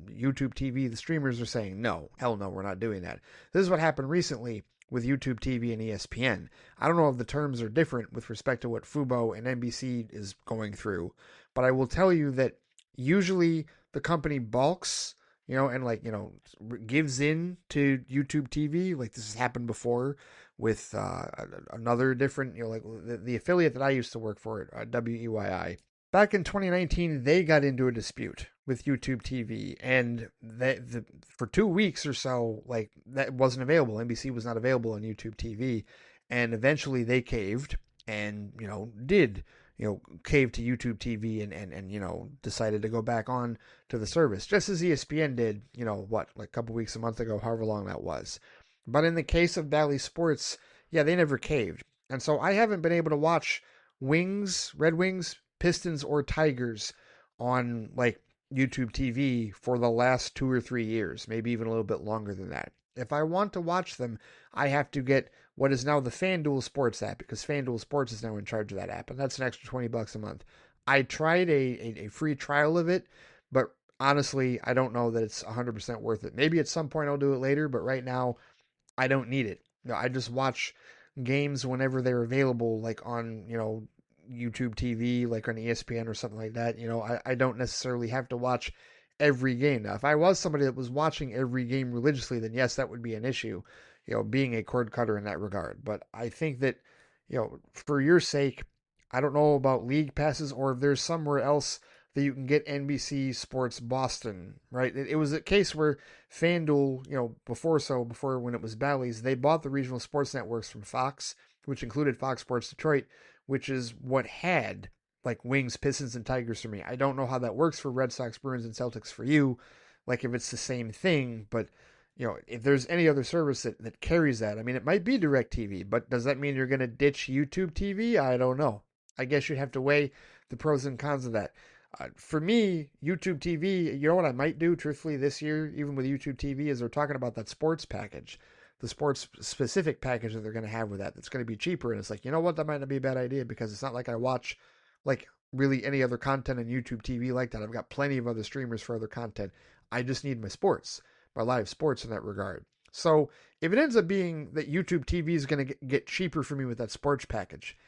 YouTube TV, the streamers are saying, "No, hell no, we're not doing that." This is what happened recently with YouTube TV and ESPN. I don't know if the terms are different with respect to what Fubo and NBC is going through, but I will tell you that usually the company balks, and like, gives in to YouTube TV. Like this has happened before with another different, like the affiliate that I used to work for, WEYI. Back in 2019, they got into a dispute with YouTube TV, and for 2 weeks or so, like that wasn't available. NBC was not available on YouTube TV, and eventually they caved and did cave to YouTube TV and decided to go back on to the service, just as ESPN did, like a couple weeks, a month ago, however long that was. But in the case of Bally Sports, yeah, they never caved. And so I haven't been able to watch Red Wings, Pistons, or Tigers on like YouTube TV for the last 2 or 3 years, maybe even a little bit longer than that. If I want to watch them, I have to get what is now the FanDuel Sports app, because FanDuel Sports is now in charge of that app, and that's an extra $20 a month. I tried a free trial of it, but honestly, I don't know that it's 100% worth it. Maybe at some point I'll do it later, but right now I don't need it. I just watch games whenever they're available, like on, YouTube TV, like on ESPN or something like that. I don't necessarily have to watch every game. Now, if I was somebody that was watching every game religiously, then yes, that would be an issue, being a cord cutter in that regard. But I think that, for your sake, I don't know about league passes or if there's somewhere else that you can get NBC Sports Boston, right? It was a case where FanDuel, before when it was Bally's, they bought the regional sports networks from Fox, which included Fox Sports Detroit, which is what had like Wings, Pistons, and Tigers for me. I don't know how that works for Red Sox, Bruins, and Celtics for you, like if it's the same thing, but if there's any other service that carries that, I mean, it might be DirecTV, but does that mean you're going to ditch YouTube TV? I don't know. I guess you'd have to weigh the pros and cons of that. For me, YouTube TV, you know what I might do, truthfully, this year, even with YouTube TV, is they're talking about that sports package, the sports specific package that they're going to have with that's going to be cheaper. And it's like, you know what, that might not be a bad idea, because it's not like I watch like really any other content on YouTube TV like that. I've got plenty of other streamers for other content. I just need my live sports in that regard. So if it ends up being that YouTube TV is going to get cheaper for me with that sports package,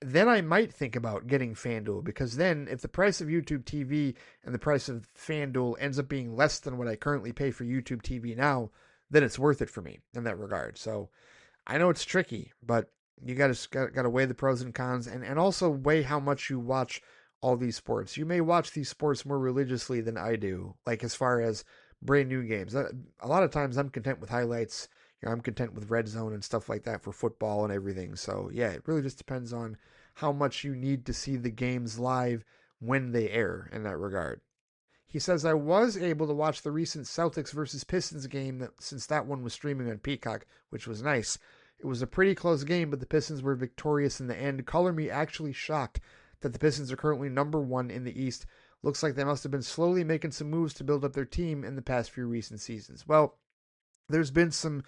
then I might think about getting FanDuel, because then if the price of YouTube TV and the price of FanDuel ends up being less than what I currently pay for YouTube TV now, then it's worth it for me in that regard. So I know it's tricky, but you got to weigh the pros and cons, and also weigh how much you watch all these sports. You may watch these sports more religiously than I do, like as far as brand new games. A lot of times I'm content with highlights. I'm content with red zone and stuff like that for football and everything. So yeah, it really just depends on how much you need to see the games live when they air in that regard. He says, I was able to watch the recent Celtics versus Pistons game since that one was streaming on Peacock, which was nice. It was a pretty close game, but the Pistons were victorious in the end. Color me actually shocked that the Pistons are currently number one in the East. Looks like they must have been slowly making some moves to build up their team in the past few recent seasons. Well, there's been some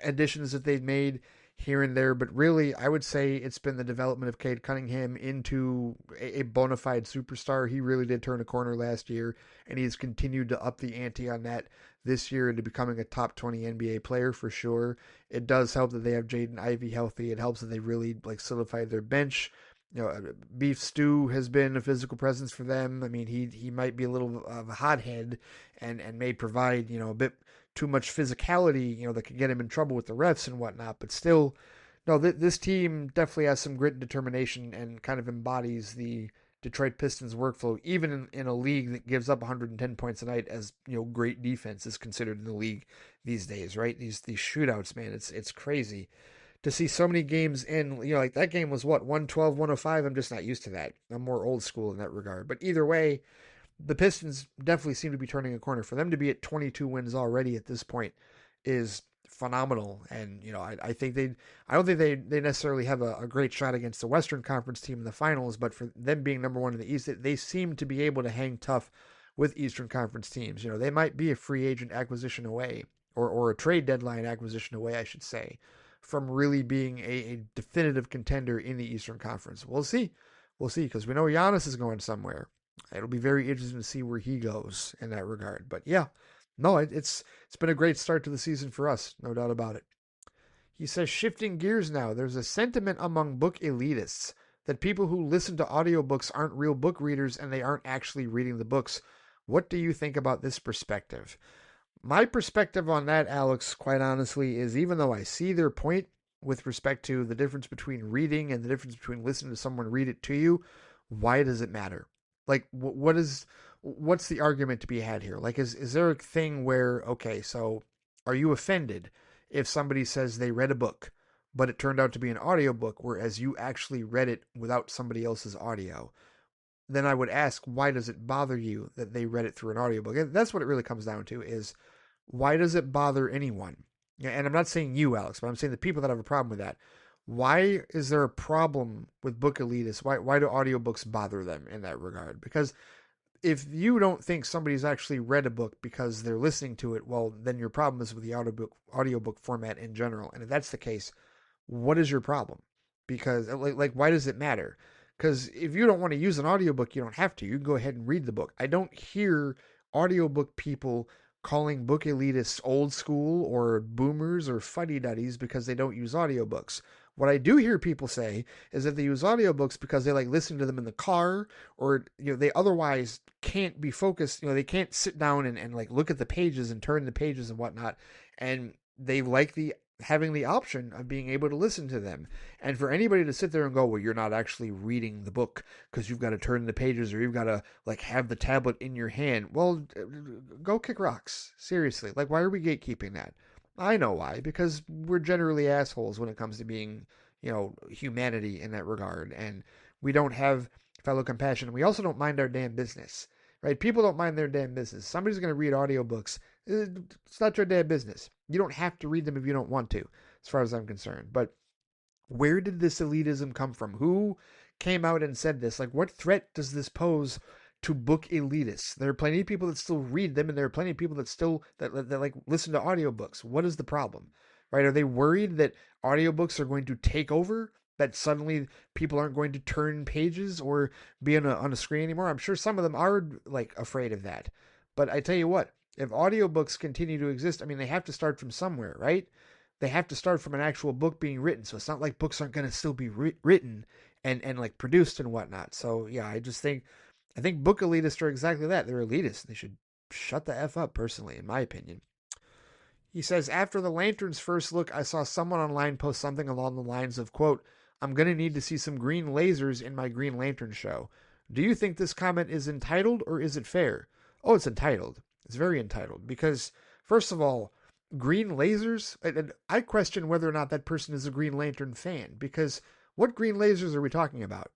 additions that they've made here and there, but really, I would say it's been the development of Cade Cunningham into a bona fide superstar. He really did turn a corner last year, and he's continued to up the ante on that this year into becoming a top 20 NBA player for sure. It does help that they have Jaden Ivey healthy. It helps that they really solidified their bench. Beef Stew has been a physical presence for them. I mean, he might be a little of a hothead and may provide, a bit too much physicality, that could get him in trouble with the refs and whatnot. But still, no, this team definitely has some grit and determination and kind of embodies the Detroit Pistons workflow, even in a league that gives up 110 points a night as, great defense is considered in the league these days, right? These shootouts, man, it's crazy to see so many games in, like that game was what, 112, 105. I'm just not used to that. I'm more old school in that regard. But either way, the Pistons definitely seem to be turning a corner. For them to be at 22 wins already at this point is phenomenal. And, I think I don't think they necessarily have a great shot against the Western Conference team in the finals, but for them being number one in the East, they seem to be able to hang tough with Eastern Conference teams. They might be a free agent acquisition away, or a trade deadline acquisition away, I should say, from really being a definitive contender in the Eastern Conference. We'll see, because we know Giannis is going somewhere. It'll be very interesting to see where he goes in that regard. But yeah, no, it's been a great start to the season for us, no doubt about it. He says, shifting gears now, there's a sentiment among book elitists that people who listen to audiobooks aren't real book readers and they aren't actually reading the books. What do you think about this perspective? My perspective on that, Alex, quite honestly, is even though I see their point with respect to the difference between reading and the difference between listening to someone read it to you, why does it matter? Like, what's the argument to be had here? Like, is there a thing where, okay, so are you offended if somebody says they read a book, but it turned out to be an audiobook, whereas you actually read it without somebody else's audio? Then I would ask, why does it bother you that they read it through an audiobook? And that's what it really comes down to is, why does it bother anyone? And I'm not saying you, Alex, but I'm saying the people that have a problem with that. Why is there a problem with book elitists? Why do audiobooks bother them in that regard? Because if you don't think somebody's actually read a book because they're listening to it, well, then your problem is with the audiobook format in general. And if that's the case, what is your problem? Because, why does it matter? Because if you don't want to use an audiobook, you don't have to. You can go ahead and read the book. I don't hear audiobook people calling book elitists old school or boomers or fuddy-duddies because they don't use audiobooks. What I do hear people say is that they use audiobooks because they like listening to them in the car, or they otherwise can't be focused. They can't sit down and like look at the pages and turn the pages and whatnot, and they like having the option of being able to listen to them. And for anybody to sit there and go, well, you're not actually reading the book because you've got to turn the pages or you've got to like have the tablet in your hand. Well, go kick rocks. Seriously. Like, why are we gatekeeping that? I know why, because we're generally assholes when it comes to being, humanity in that regard. And we don't have fellow compassion. We also don't mind our damn business, right? People don't mind their damn business. Somebody's going to read audiobooks. It's not your damn business. You don't have to read them if you don't want to, as far as I'm concerned. But where did this elitism come from? Who came out and said this? Like, what threat does this pose to book elitists? There are plenty of people that still read them, and there are plenty of people that still that like listen to audiobooks. What is the problem? Right? Are they worried that audiobooks are going to take over? That suddenly people aren't going to turn pages or be on a screen anymore? I'm sure some of them are like afraid of that. But I tell you what, if audiobooks continue to exist, I mean, they have to start from somewhere, right? They have to start from an actual book being written. So it's not like books aren't going to still be written and like produced and whatnot. So yeah, I think book elitists are exactly that. They're elitists. They should shut the F up, personally, in my opinion. He says, after the Lantern's first look, I saw someone online post something along the lines of, quote, I'm going to need to see some green lasers in my Green Lantern show. Do you think this comment is entitled or is it fair? Oh, it's entitled. It's very entitled because, first of all, green lasers, and I question whether or not that person is a Green Lantern fan, because what green lasers are we talking about?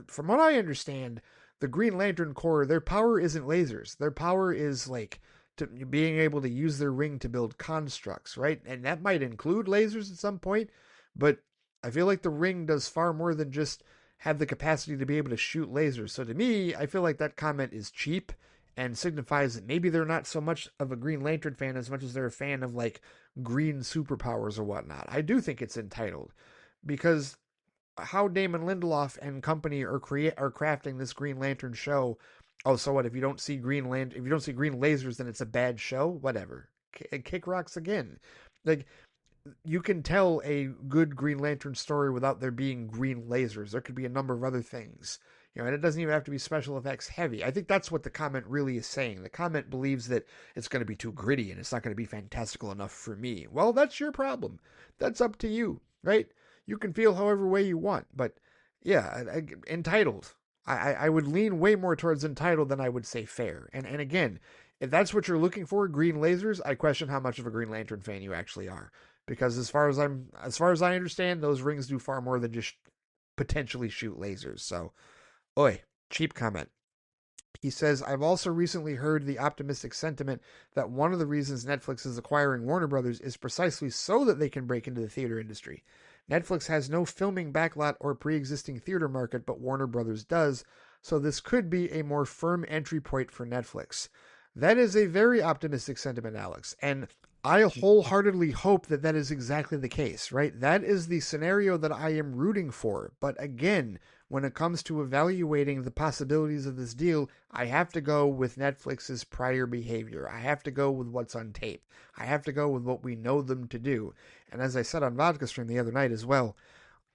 From what I understand, the Green Lantern Corps, their power isn't lasers. Their power is like to being able to use their ring to build constructs, right? And that might include lasers at some point, but I feel like the ring does far more than just have the capacity to be able to shoot lasers. So to me, I feel like that comment is cheap and signifies that maybe they're not so much of a Green Lantern fan as much as they're a fan of like green superpowers or whatnot. I do think it's entitled because how Damon Lindelof and company are crafting this Green Lantern show. Oh, so what if you don't see if you don't see green lasers, then it's a bad show? Whatever. Kick rocks again. Like, you can tell a good Green Lantern story without there being green lasers. There could be a number of other things. And it doesn't even have to be special effects heavy. I think that's what the comment really is saying. The comment believes that it's going to be too gritty and it's not going to be fantastical enough for me. Well, that's your problem. That's up to you, right? You can feel however way you want, but yeah, entitled. I would lean way more towards entitled than I would say fair. And again, if that's what you're looking for, green lasers, I question how much of a Green Lantern fan you actually are. Because as far as I understand, those rings do far more than just potentially shoot lasers. So, oi, cheap comment. He says, I've also recently heard the optimistic sentiment that one of the reasons Netflix is acquiring Warner Brothers is precisely so that they can break into the theater industry. Netflix has no filming backlot or pre-existing theater market, but Warner Brothers does, so this could be a more firm entry point for Netflix. That is a very optimistic sentiment, Alex, and I wholeheartedly hope that that is exactly the case, right? That is the scenario that I am rooting for. But again, when it comes to evaluating the possibilities of this deal, I have to go with Netflix's prior behavior. I have to go with what's on tape. I have to go with what we know them to do. And as I said on Vodka Stream the other night as well,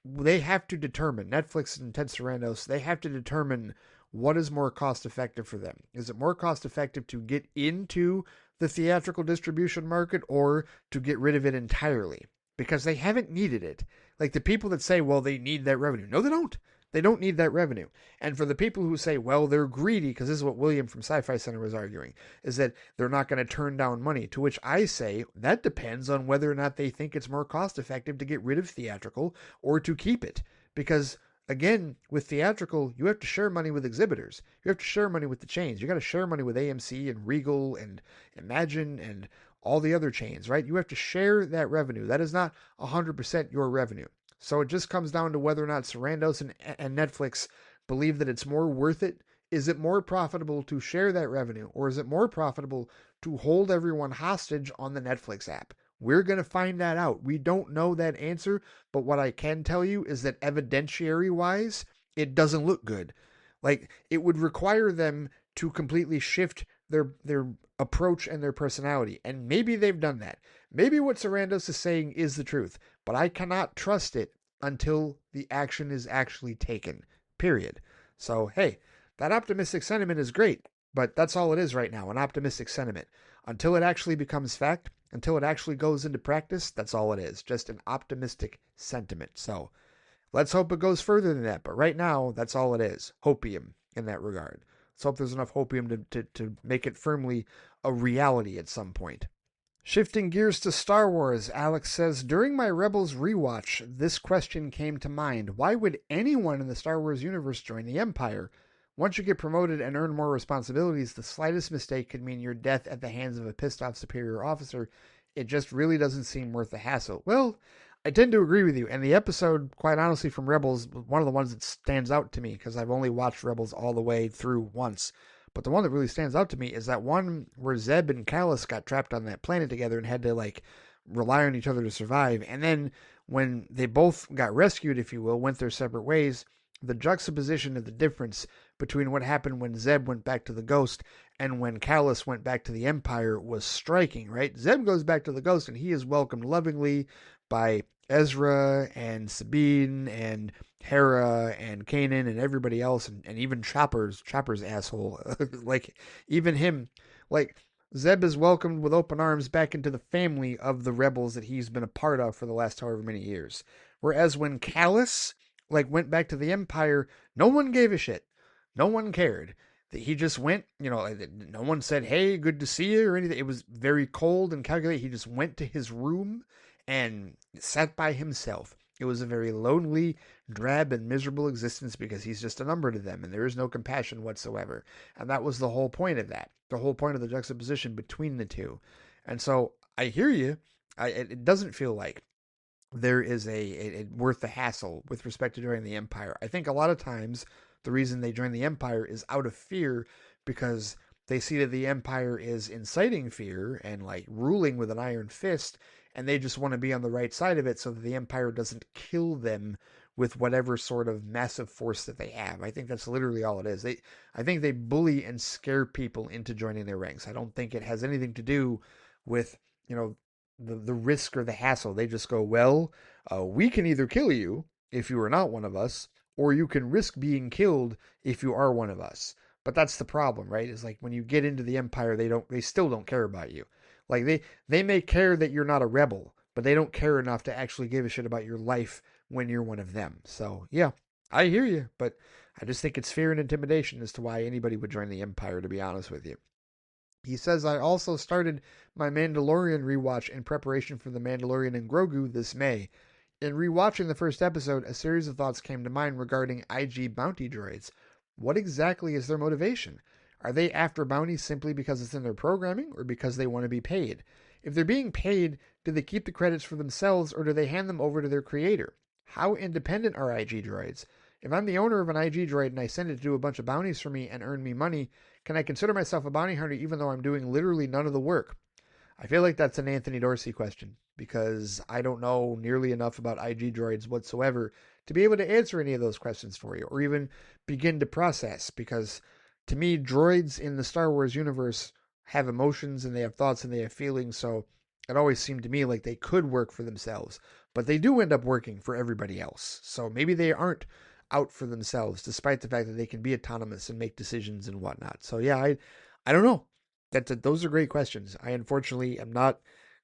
they have to determine, Netflix and Ted Sarandos, they have to determine what is more cost effective for them. Is it more cost effective to get into the theatrical distribution market or to get rid of it entirely? Because they haven't needed it. Like the people that say, well, they need that revenue. No, they don't. They don't need that revenue. And for the people who say, well, they're greedy, because this is what William from Sci-Fi Center was arguing, is that they're not going to turn down money, to which I say that depends on whether or not they think it's more cost effective to get rid of theatrical or to keep it. Because again, with theatrical, you have to share money with exhibitors. You have to share money with the chains. You got to share money with AMC and Regal and Imagine and all the other chains, right? You have to share that revenue. That is not 100% your revenue. So it just comes down to whether or not Sarandos and Netflix believe that it's more worth it. Is it more profitable to share that revenue, or is it more profitable to hold everyone hostage on the Netflix app? We're going to find that out. We don't know that answer, but what I can tell you is that evidentiary-wise, it doesn't look good. Like, it would require them to completely shift their approach and their personality, and maybe they've done that. Maybe what Sarandos is saying is the truth, but I cannot trust it until the action is actually taken, period. So, hey, that optimistic sentiment is great, but that's all it is right now, an optimistic sentiment. Until it actually becomes fact, until it actually goes into practice, that's all it is, just an optimistic sentiment. So, let's hope it goes further than that, but right now, that's all it is, hopium in that regard. Let's hope there's enough hopium to make it firmly a reality at some point. Shifting gears to Star Wars, Alex says, during my Rebels rewatch, this question came to mind. Why would anyone in the Star Wars universe join the Empire? Once you get promoted and earn more responsibilities, the slightest mistake could mean your death at the hands of a pissed-off superior officer. It just really doesn't seem worth the hassle. Well, I tend to agree with you, and the episode, quite honestly, from Rebels, one of the ones that stands out to me, because I've only watched Rebels all the way through once. But the one that really stands out to me is that one where Zeb and Kallus got trapped on that planet together and had to, like, rely on each other to survive. And then when they both got rescued, if you will, went their separate ways, the juxtaposition of the difference between what happened when Zeb went back to the Ghost and when Kallus went back to the Empire was striking, right? Zeb goes back to the Ghost and he is welcomed lovingly by Ezra and Sabine and Hera and Kanan and everybody else, and even Chopper's asshole. Like, even him, like, Zeb is welcomed with open arms back into the family of the rebels that he's been a part of for the last however many years. Whereas when Kallus, like, went back to the Empire, no one gave a shit. No one cared. He just went, no one said, hey, good to see you or anything. It was very cold and calculated. He just went to his room and sat by himself. It was a very lonely, drab, and miserable existence because he's just a number to them, and there is no compassion whatsoever. And that was the whole point of that. The whole point of the juxtaposition between the two. And so I hear you. It doesn't feel like there is a worth the hassle with respect to joining the Empire. I think a lot of times the reason they join the Empire is out of fear because they see that the Empire is inciting fear and like ruling with an iron fist, and they just want to be on the right side of it so that the Empire doesn't kill them with whatever sort of massive force that they have. I think that's literally all it is. I think they bully and scare people into joining their ranks. I don't think it has anything to do with, you know, the risk or the hassle. They just go, well, we can either kill you if you are not one of us, or you can risk being killed if you are one of us. But that's the problem, right? Is like when you get into the Empire, they still don't care about you. Like they may care that you're not a rebel, but they don't care enough to actually give a shit about your life when you're one of them. So yeah, I hear you, but I just think it's fear and intimidation as to why anybody would join the Empire, to be honest with you. He says, I also started my Mandalorian rewatch in preparation for The Mandalorian and Grogu this May. In rewatching the first episode, a series of thoughts came to mind regarding IG bounty droids. What exactly is their motivation? Are they after bounties simply because it's in their programming or because they want to be paid? If they're being paid, do they keep the credits for themselves or do they hand them over to their creator? How independent are IG droids? If I'm the owner of an IG droid and I send it to do a bunch of bounties for me and earn me money, can I consider myself a bounty hunter even though I'm doing literally none of the work? I feel like that's an Anthony Dorsey question because I don't know nearly enough about IG droids whatsoever to be able to answer any of those questions for you or even begin to process, because to me, droids in the Star Wars universe have emotions and they have thoughts and they have feelings, so it always seemed to me like they could work for themselves, but they do end up working for everybody else. So maybe they aren't out for themselves, despite the fact that they can be autonomous and make decisions and whatnot. So yeah, I don't know. Those are great questions. I unfortunately am not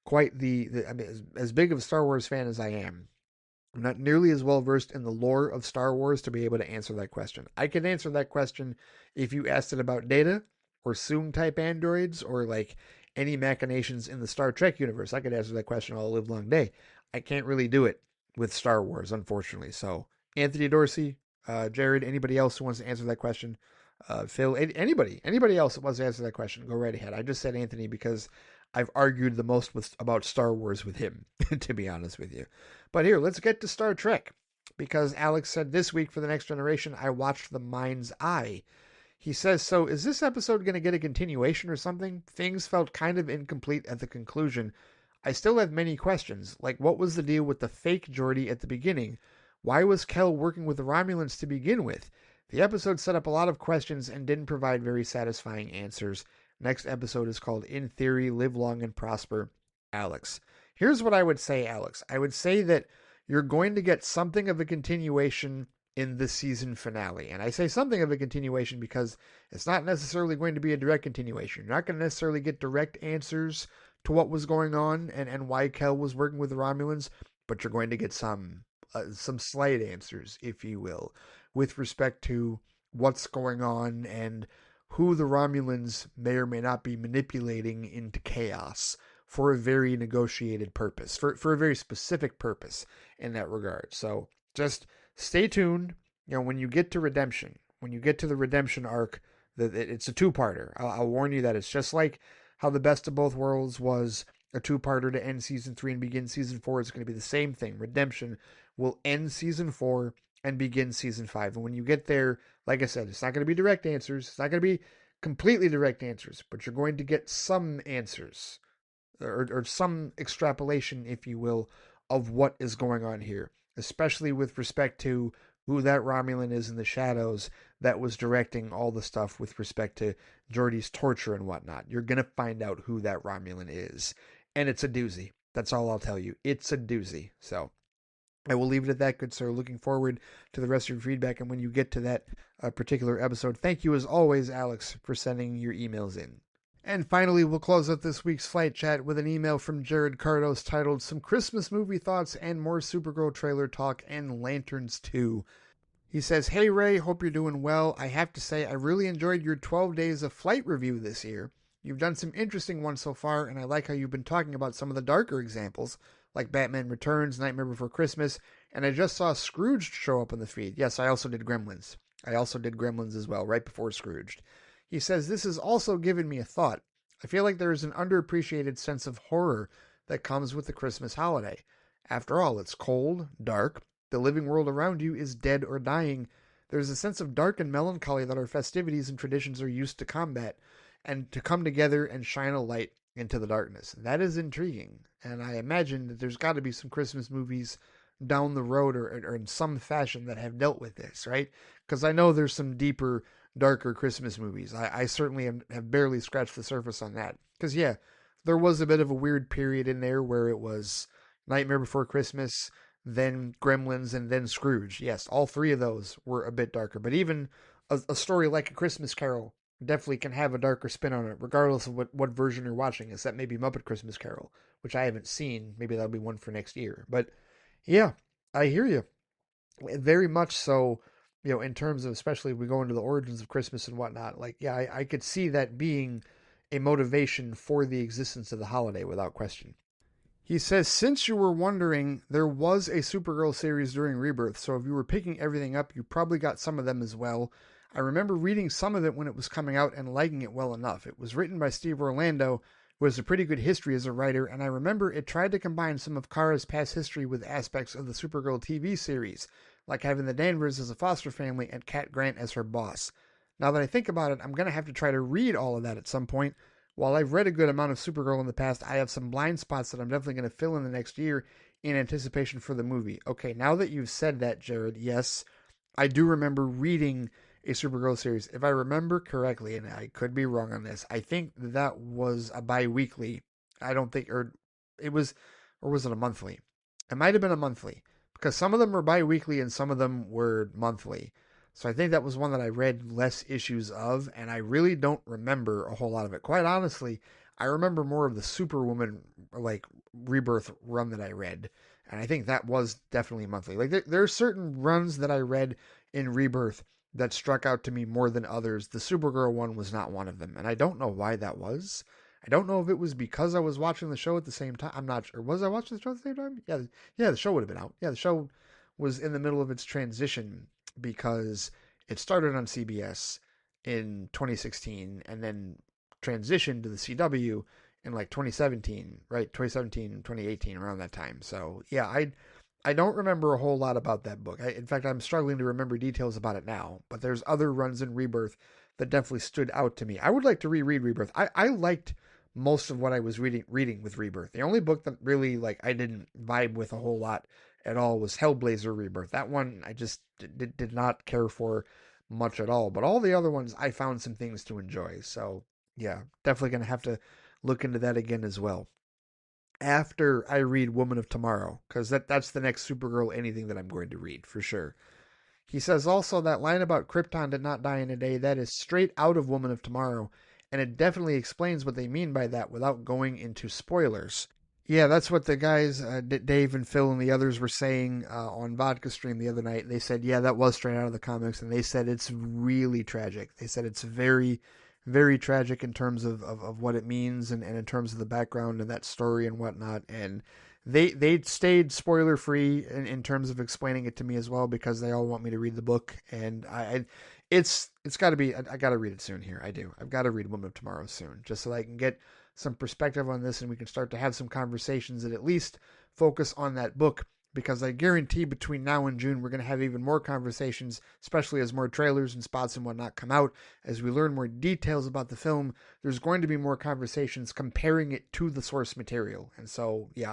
quite I mean, as big of a Star Wars fan as I am. I'm not nearly as well versed in the lore of Star Wars to be able to answer that question. I could answer that question if you asked it about Data or Soong type androids or like any machinations in the Star Trek universe. I could answer that question all live long day. I can't really do it with Star Wars, unfortunately. So Anthony Dorsey, Jared, anybody else who wants to answer that question, Phil, anybody else that wants to answer that question, go right ahead. I just said Anthony because I've argued the most about Star Wars with him, to be honest with you. But here, let's get to Star Trek, because Alex said this week for The Next Generation, I watched The Mind's Eye. He says, so is this episode going to get a continuation or something? Things felt kind of incomplete at the conclusion. I still have many questions, like what was the deal with the fake Geordi at the beginning? Why was Kel working with the Romulans to begin with? The episode set up a lot of questions and didn't provide very satisfying answers. Next episode is called In Theory, Live Long and Prosper, Alex. Here's what I would say, Alex. I would say that you're going to get something of a continuation in the season finale. And I say something of a continuation because it's not necessarily going to be a direct continuation. You're not going to necessarily get direct answers to what was going on and why Kel was working with the Romulans, but you're going to get some slight answers, if you will, with respect to what's going on and who the Romulans may or may not be manipulating into chaos for a very negotiated purpose, for a very specific purpose in that regard. So just stay tuned. You know, when you get to redemption, when you get to the redemption arc, it's a two-parter. I'll warn you that it's just like how The Best of Both Worlds was a two-parter to end season 3 and begin season 4. It's going to be the same thing. Redemption will end season 4 and begin season 5. And when you get there, like I said, it's not going to be direct answers. It's not going to be completely direct answers, but you're going to get some answers or some extrapolation, if you will, of what is going on here, especially with respect to who that Romulan is in the shadows that was directing all the stuff with respect to Geordi's torture and whatnot. You're going to find out who that Romulan is. And it's a doozy. That's all I'll tell you. It's a doozy. So I will leave it at that, good sir. Looking forward to the rest of your feedback. And when you get to that particular episode, thank you as always, Alex, for sending your emails in. And finally, we'll close out this week's Flight Chat with an email from Jared Cardos titled Some Christmas Movie Thoughts and More Supergirl Trailer Talk and Lanterns 2. He says, hey Ray, hope you're doing well. I have to say I really enjoyed your 12 Days of Flight review this year. You've done some interesting ones so far, and I like how you've been talking about some of the darker examples, like Batman Returns, Nightmare Before Christmas, And I just saw Scrooged show up on the feed. Yes, I also did Gremlins. I also did Gremlins as well, right before Scrooged. He says, this has also given me a thought. I feel like there is an underappreciated sense of horror that comes with the Christmas holiday. After all, it's cold, dark, the living world around you is dead or dying. There's a sense of dark and melancholy that our festivities and traditions are used to combat, and to come together and shine a light into the darkness. That is intriguing, and I imagine that there's got to be some Christmas movies down the road or in some fashion that have dealt with this, right? Because I know there's some deeper, darker Christmas movies. I certainly have barely scratched the surface on that. Because, yeah, there was a bit of a weird period in there where it was Nightmare Before Christmas, then Gremlins, and then Scrooge. Yes, all three of those were a bit darker. But even a story like A Christmas Carol definitely can have a darker spin on it, regardless of what version you're watching. Except maybe Muppet Christmas Carol, which I haven't seen. Maybe that'll be one for next year. But yeah, I hear you. Very much so, in terms of, especially if we go into the origins of Christmas and whatnot, like, yeah, I could see that being a motivation for the existence of the holiday without question. He says, since you were wondering, there was a Supergirl series during Rebirth, so if you were picking everything up, you probably got some of them as well. I remember reading some of it when it was coming out and liking it well enough. It was written by Steve Orlando, who has a pretty good history as a writer, and I remember it tried to combine some of Kara's past history with aspects of the Supergirl TV series, like having the Danvers as a foster family and Cat Grant as her boss. Now that I think about it, I'm going to have to try to read all of that at some point. While I've read a good amount of Supergirl in the past, I have some blind spots that I'm definitely going to fill in the next year in anticipation for the movie. Okay, now that you've said that, Jared, yes, I do remember reading a Supergirl series. If I remember correctly, and I could be wrong on this, I think that was a bi-weekly. I don't think, it was, or was it a monthly? It might have been a monthly, because some of them were bi-weekly and some of them were monthly. So I think that was one that I read less issues of, and I really don't remember a whole lot of it. Quite honestly, I remember more of the Superwoman, like, Rebirth run that I read, and I think that was definitely monthly. Like, there are certain runs that I read in Rebirth that struck out to me more than others. The Supergirl one was not one of them, and I don't know why that was. I don't know if it was because I was watching the show at the same time. I'm not sure. Was I watching the show at the same time? Yeah, the show would have been out. Yeah, the show was in the middle of its transition because it started on CBS in 2016 and then transitioned to the CW in like 2017, right? 2017, 2018, around that time. So yeah, I don't remember a whole lot about that book. In fact, I'm struggling to remember details about it now, but there's other runs in Rebirth that definitely stood out to me. I would like to reread Rebirth. I liked most of what I was reading with Rebirth. The only book that really, like, I didn't vibe with a whole lot at all was Hellblazer Rebirth. That one I just did not care for much at all. But all the other ones I found some things to enjoy. So yeah, definitely gonna have to look into that again as well after I read Woman of Tomorrow, because that's the next Supergirl anything that I'm going to read for sure. He says also that line about Krypton did not die in a day, that is straight out of Woman of Tomorrow, and it definitely explains what they mean by that without going into spoilers. Yeah, that's what the guys, Dave and Phil and the others were saying on Vodka Stream the other night. They said, yeah, that was straight out of the comics, and they said it's really tragic. They said it's very, very tragic in terms of what it means and in terms of the background and that story and whatnot. And they stayed spoiler free in terms of explaining it to me as well, because they all want me to read the book, and it's got to be, I got to read it soon here. I do. I've got to read Woman of Tomorrow soon, just so that I can get some perspective on this and we can start to have some conversations that at least focus on that book, because I guarantee between now and June we're going to have even more conversations, especially as more trailers and spots and whatnot come out. As we learn more details about the film, there's going to be more conversations comparing it to the source material. And so, yeah,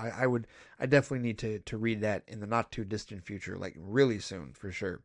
I definitely need to read that in the not too distant future, like really soon for sure.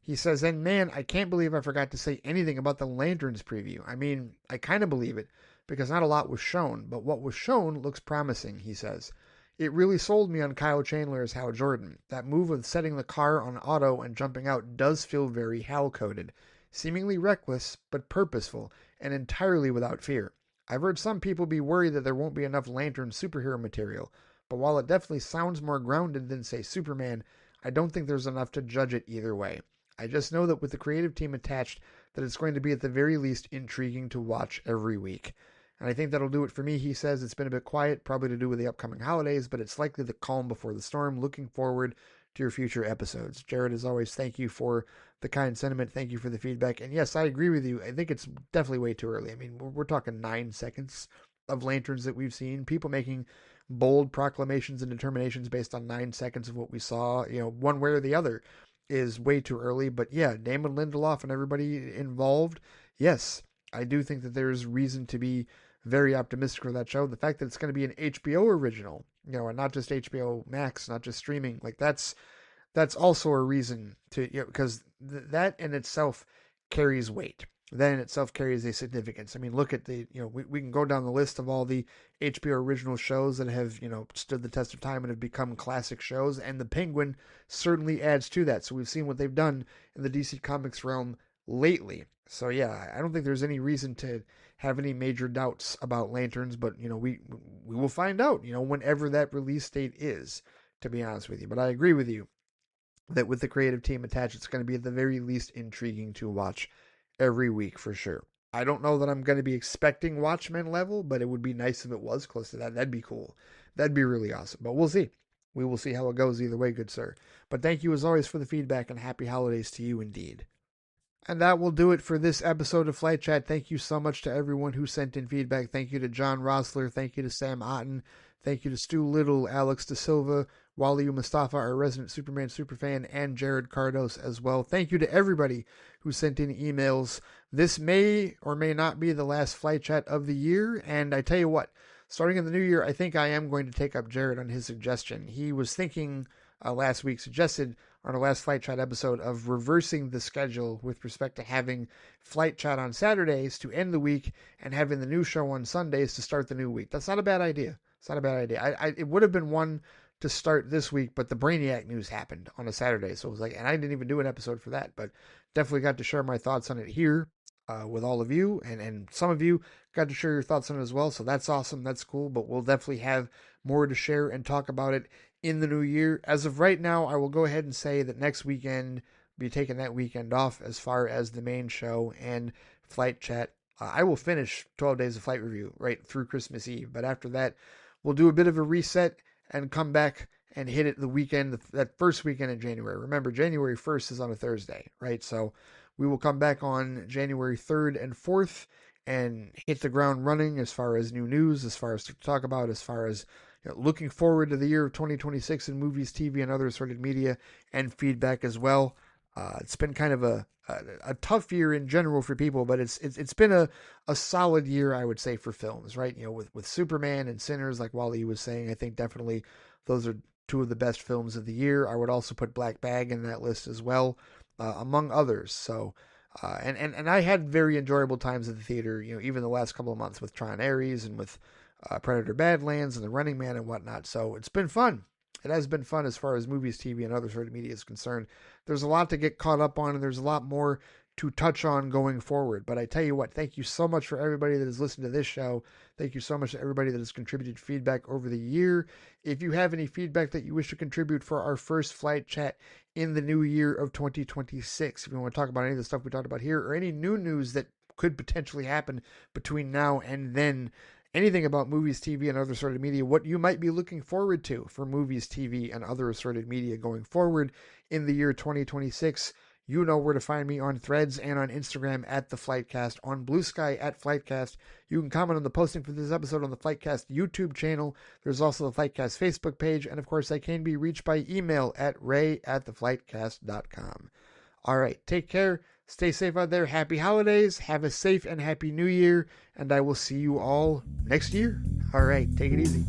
He says, and man, I can't believe I forgot to say anything about the Lanterns preview. I mean, I kind of believe it, because not a lot was shown, but what was shown looks promising, he says. It really sold me on Kyle Chandler as Hal Jordan. That move of setting the car on auto and jumping out does feel very Hal-coded. Seemingly reckless, but purposeful, and entirely without fear. I've heard some people be worried that there won't be enough Lantern superhero material, but while it definitely sounds more grounded than, say, Superman, I don't think there's enough to judge it either way. I just know that with the creative team attached, that it's going to be at the very least intriguing to watch every week. And I think that'll do it for me. He says it's been a bit quiet, probably to do with the upcoming holidays, but it's likely the calm before the storm. Looking forward to your future episodes. Jared, as always, thank you for the kind sentiment. Thank you for the feedback. And yes, I agree with you. I think it's definitely way too early. I mean, we're talking 9 seconds of lanterns that we've seen. People making bold proclamations and determinations based on 9 seconds of what we saw, one way or the other is way too early. But yeah, Damon Lindelof and everybody involved, yes, I do think that there's reason to be very optimistic for that show. The fact that it's going to be an HBO original, and not just HBO Max, not just streaming, like that's also a reason to, because that in itself carries weight. That in itself carries a significance. I mean, look at we can go down the list of all the HBO original shows that have, stood the test of time and have become classic shows, and The Penguin certainly adds to that. So we've seen what they've done in the DC Comics realm lately. So yeah, I don't think there's any reason to have any major doubts about Lanterns, but we will find out, whenever that release date is, to be honest with you. But I agree with you that with the creative team attached, it's going to be at the very least intriguing to watch every week for sure. I don't know that I'm going to be expecting Watchmen level, but it would be nice if it was close to that. That'd be cool. That'd be really awesome. But we'll see. We will see how it goes either way, good sir. But thank you as always for the feedback, and happy holidays to you indeed. And that will do it for this episode of Flight Chat. Thank you so much to everyone who sent in feedback. Thank you to John Rossler. Thank you to Sam Otten. Thank you to Stu Little, Alex De Silva, Wally Mustafa, our resident Superman superfan, and Jared Cardos as well. Thank you to everybody who sent in emails. This may or may not be the last Flight Chat of the year. And I tell you what, starting in the new year, I think I am going to take up Jared on his suggestion. He was thinking last week, suggested on our last Flight Chat episode, of reversing the schedule with respect to having Flight Chat on Saturdays to end the week and having the new show on Sundays to start the new week. That's not a bad idea. It's not a bad idea. It would have been one to start this week, but the Brainiac news happened on a Saturday. So it was like, and I didn't even do an episode for that, but definitely got to share my thoughts on it here with all of you. And some of you got to share your thoughts on it as well. So that's awesome. That's cool. But we'll definitely have more to share and talk about it in the new year. As of right now, I will go ahead and say that next weekend, be taking that weekend off as far as the main show and Flight Chat. I will finish 12 Days of Flight Review right through Christmas Eve. But after that, we'll do a bit of a reset and come back and hit it the weekend, that first weekend in January. Remember, January 1st is on a Thursday, right? So we will come back on January 3rd and 4th and hit the ground running as far as new news, as far as to talk about, as far as looking forward to the year of 2026 in movies, TV, and other assorted media, and feedback as well. It's been kind of a tough year in general for people, but it's been a solid year, I would say, for films, right? With Superman and Sinners, like Wally was saying, I think definitely those are two of the best films of the year. I would also put Black Bag in that list as well, among others. So, and I had very enjoyable times at the theater, even the last couple of months with Tron Ares and with Predator Badlands and The Running Man and whatnot. So it's been fun. It has been fun as far as movies, TV, and other sort of media is concerned. There's a lot to get caught up on, and there's a lot more to touch on going forward. But I tell you what, thank you so much for everybody that has listened to this show. Thank you so much to everybody that has contributed feedback over the year. If you have any feedback that you wish to contribute for our first Flight Chat in the new year of 2026, if you want to talk about any of the stuff we talked about here, or any new news that could potentially happen between now and then, anything about movies, TV, and other assorted media, what you might be looking forward to for movies, TV, and other assorted media going forward in the year 2026, you know where to find me on Threads and on Instagram at The Flightcast, on BLUESKY at Flightcast. You can comment on the posting for this episode on the Flightcast YouTube channel. There's also the Flightcast Facebook page, and of course I can be reached by email at ray@theflightcast.com. All right, take care. Stay safe out there. Happy holidays. Have a safe and happy new year. And I will see you all next year. All right, take it easy.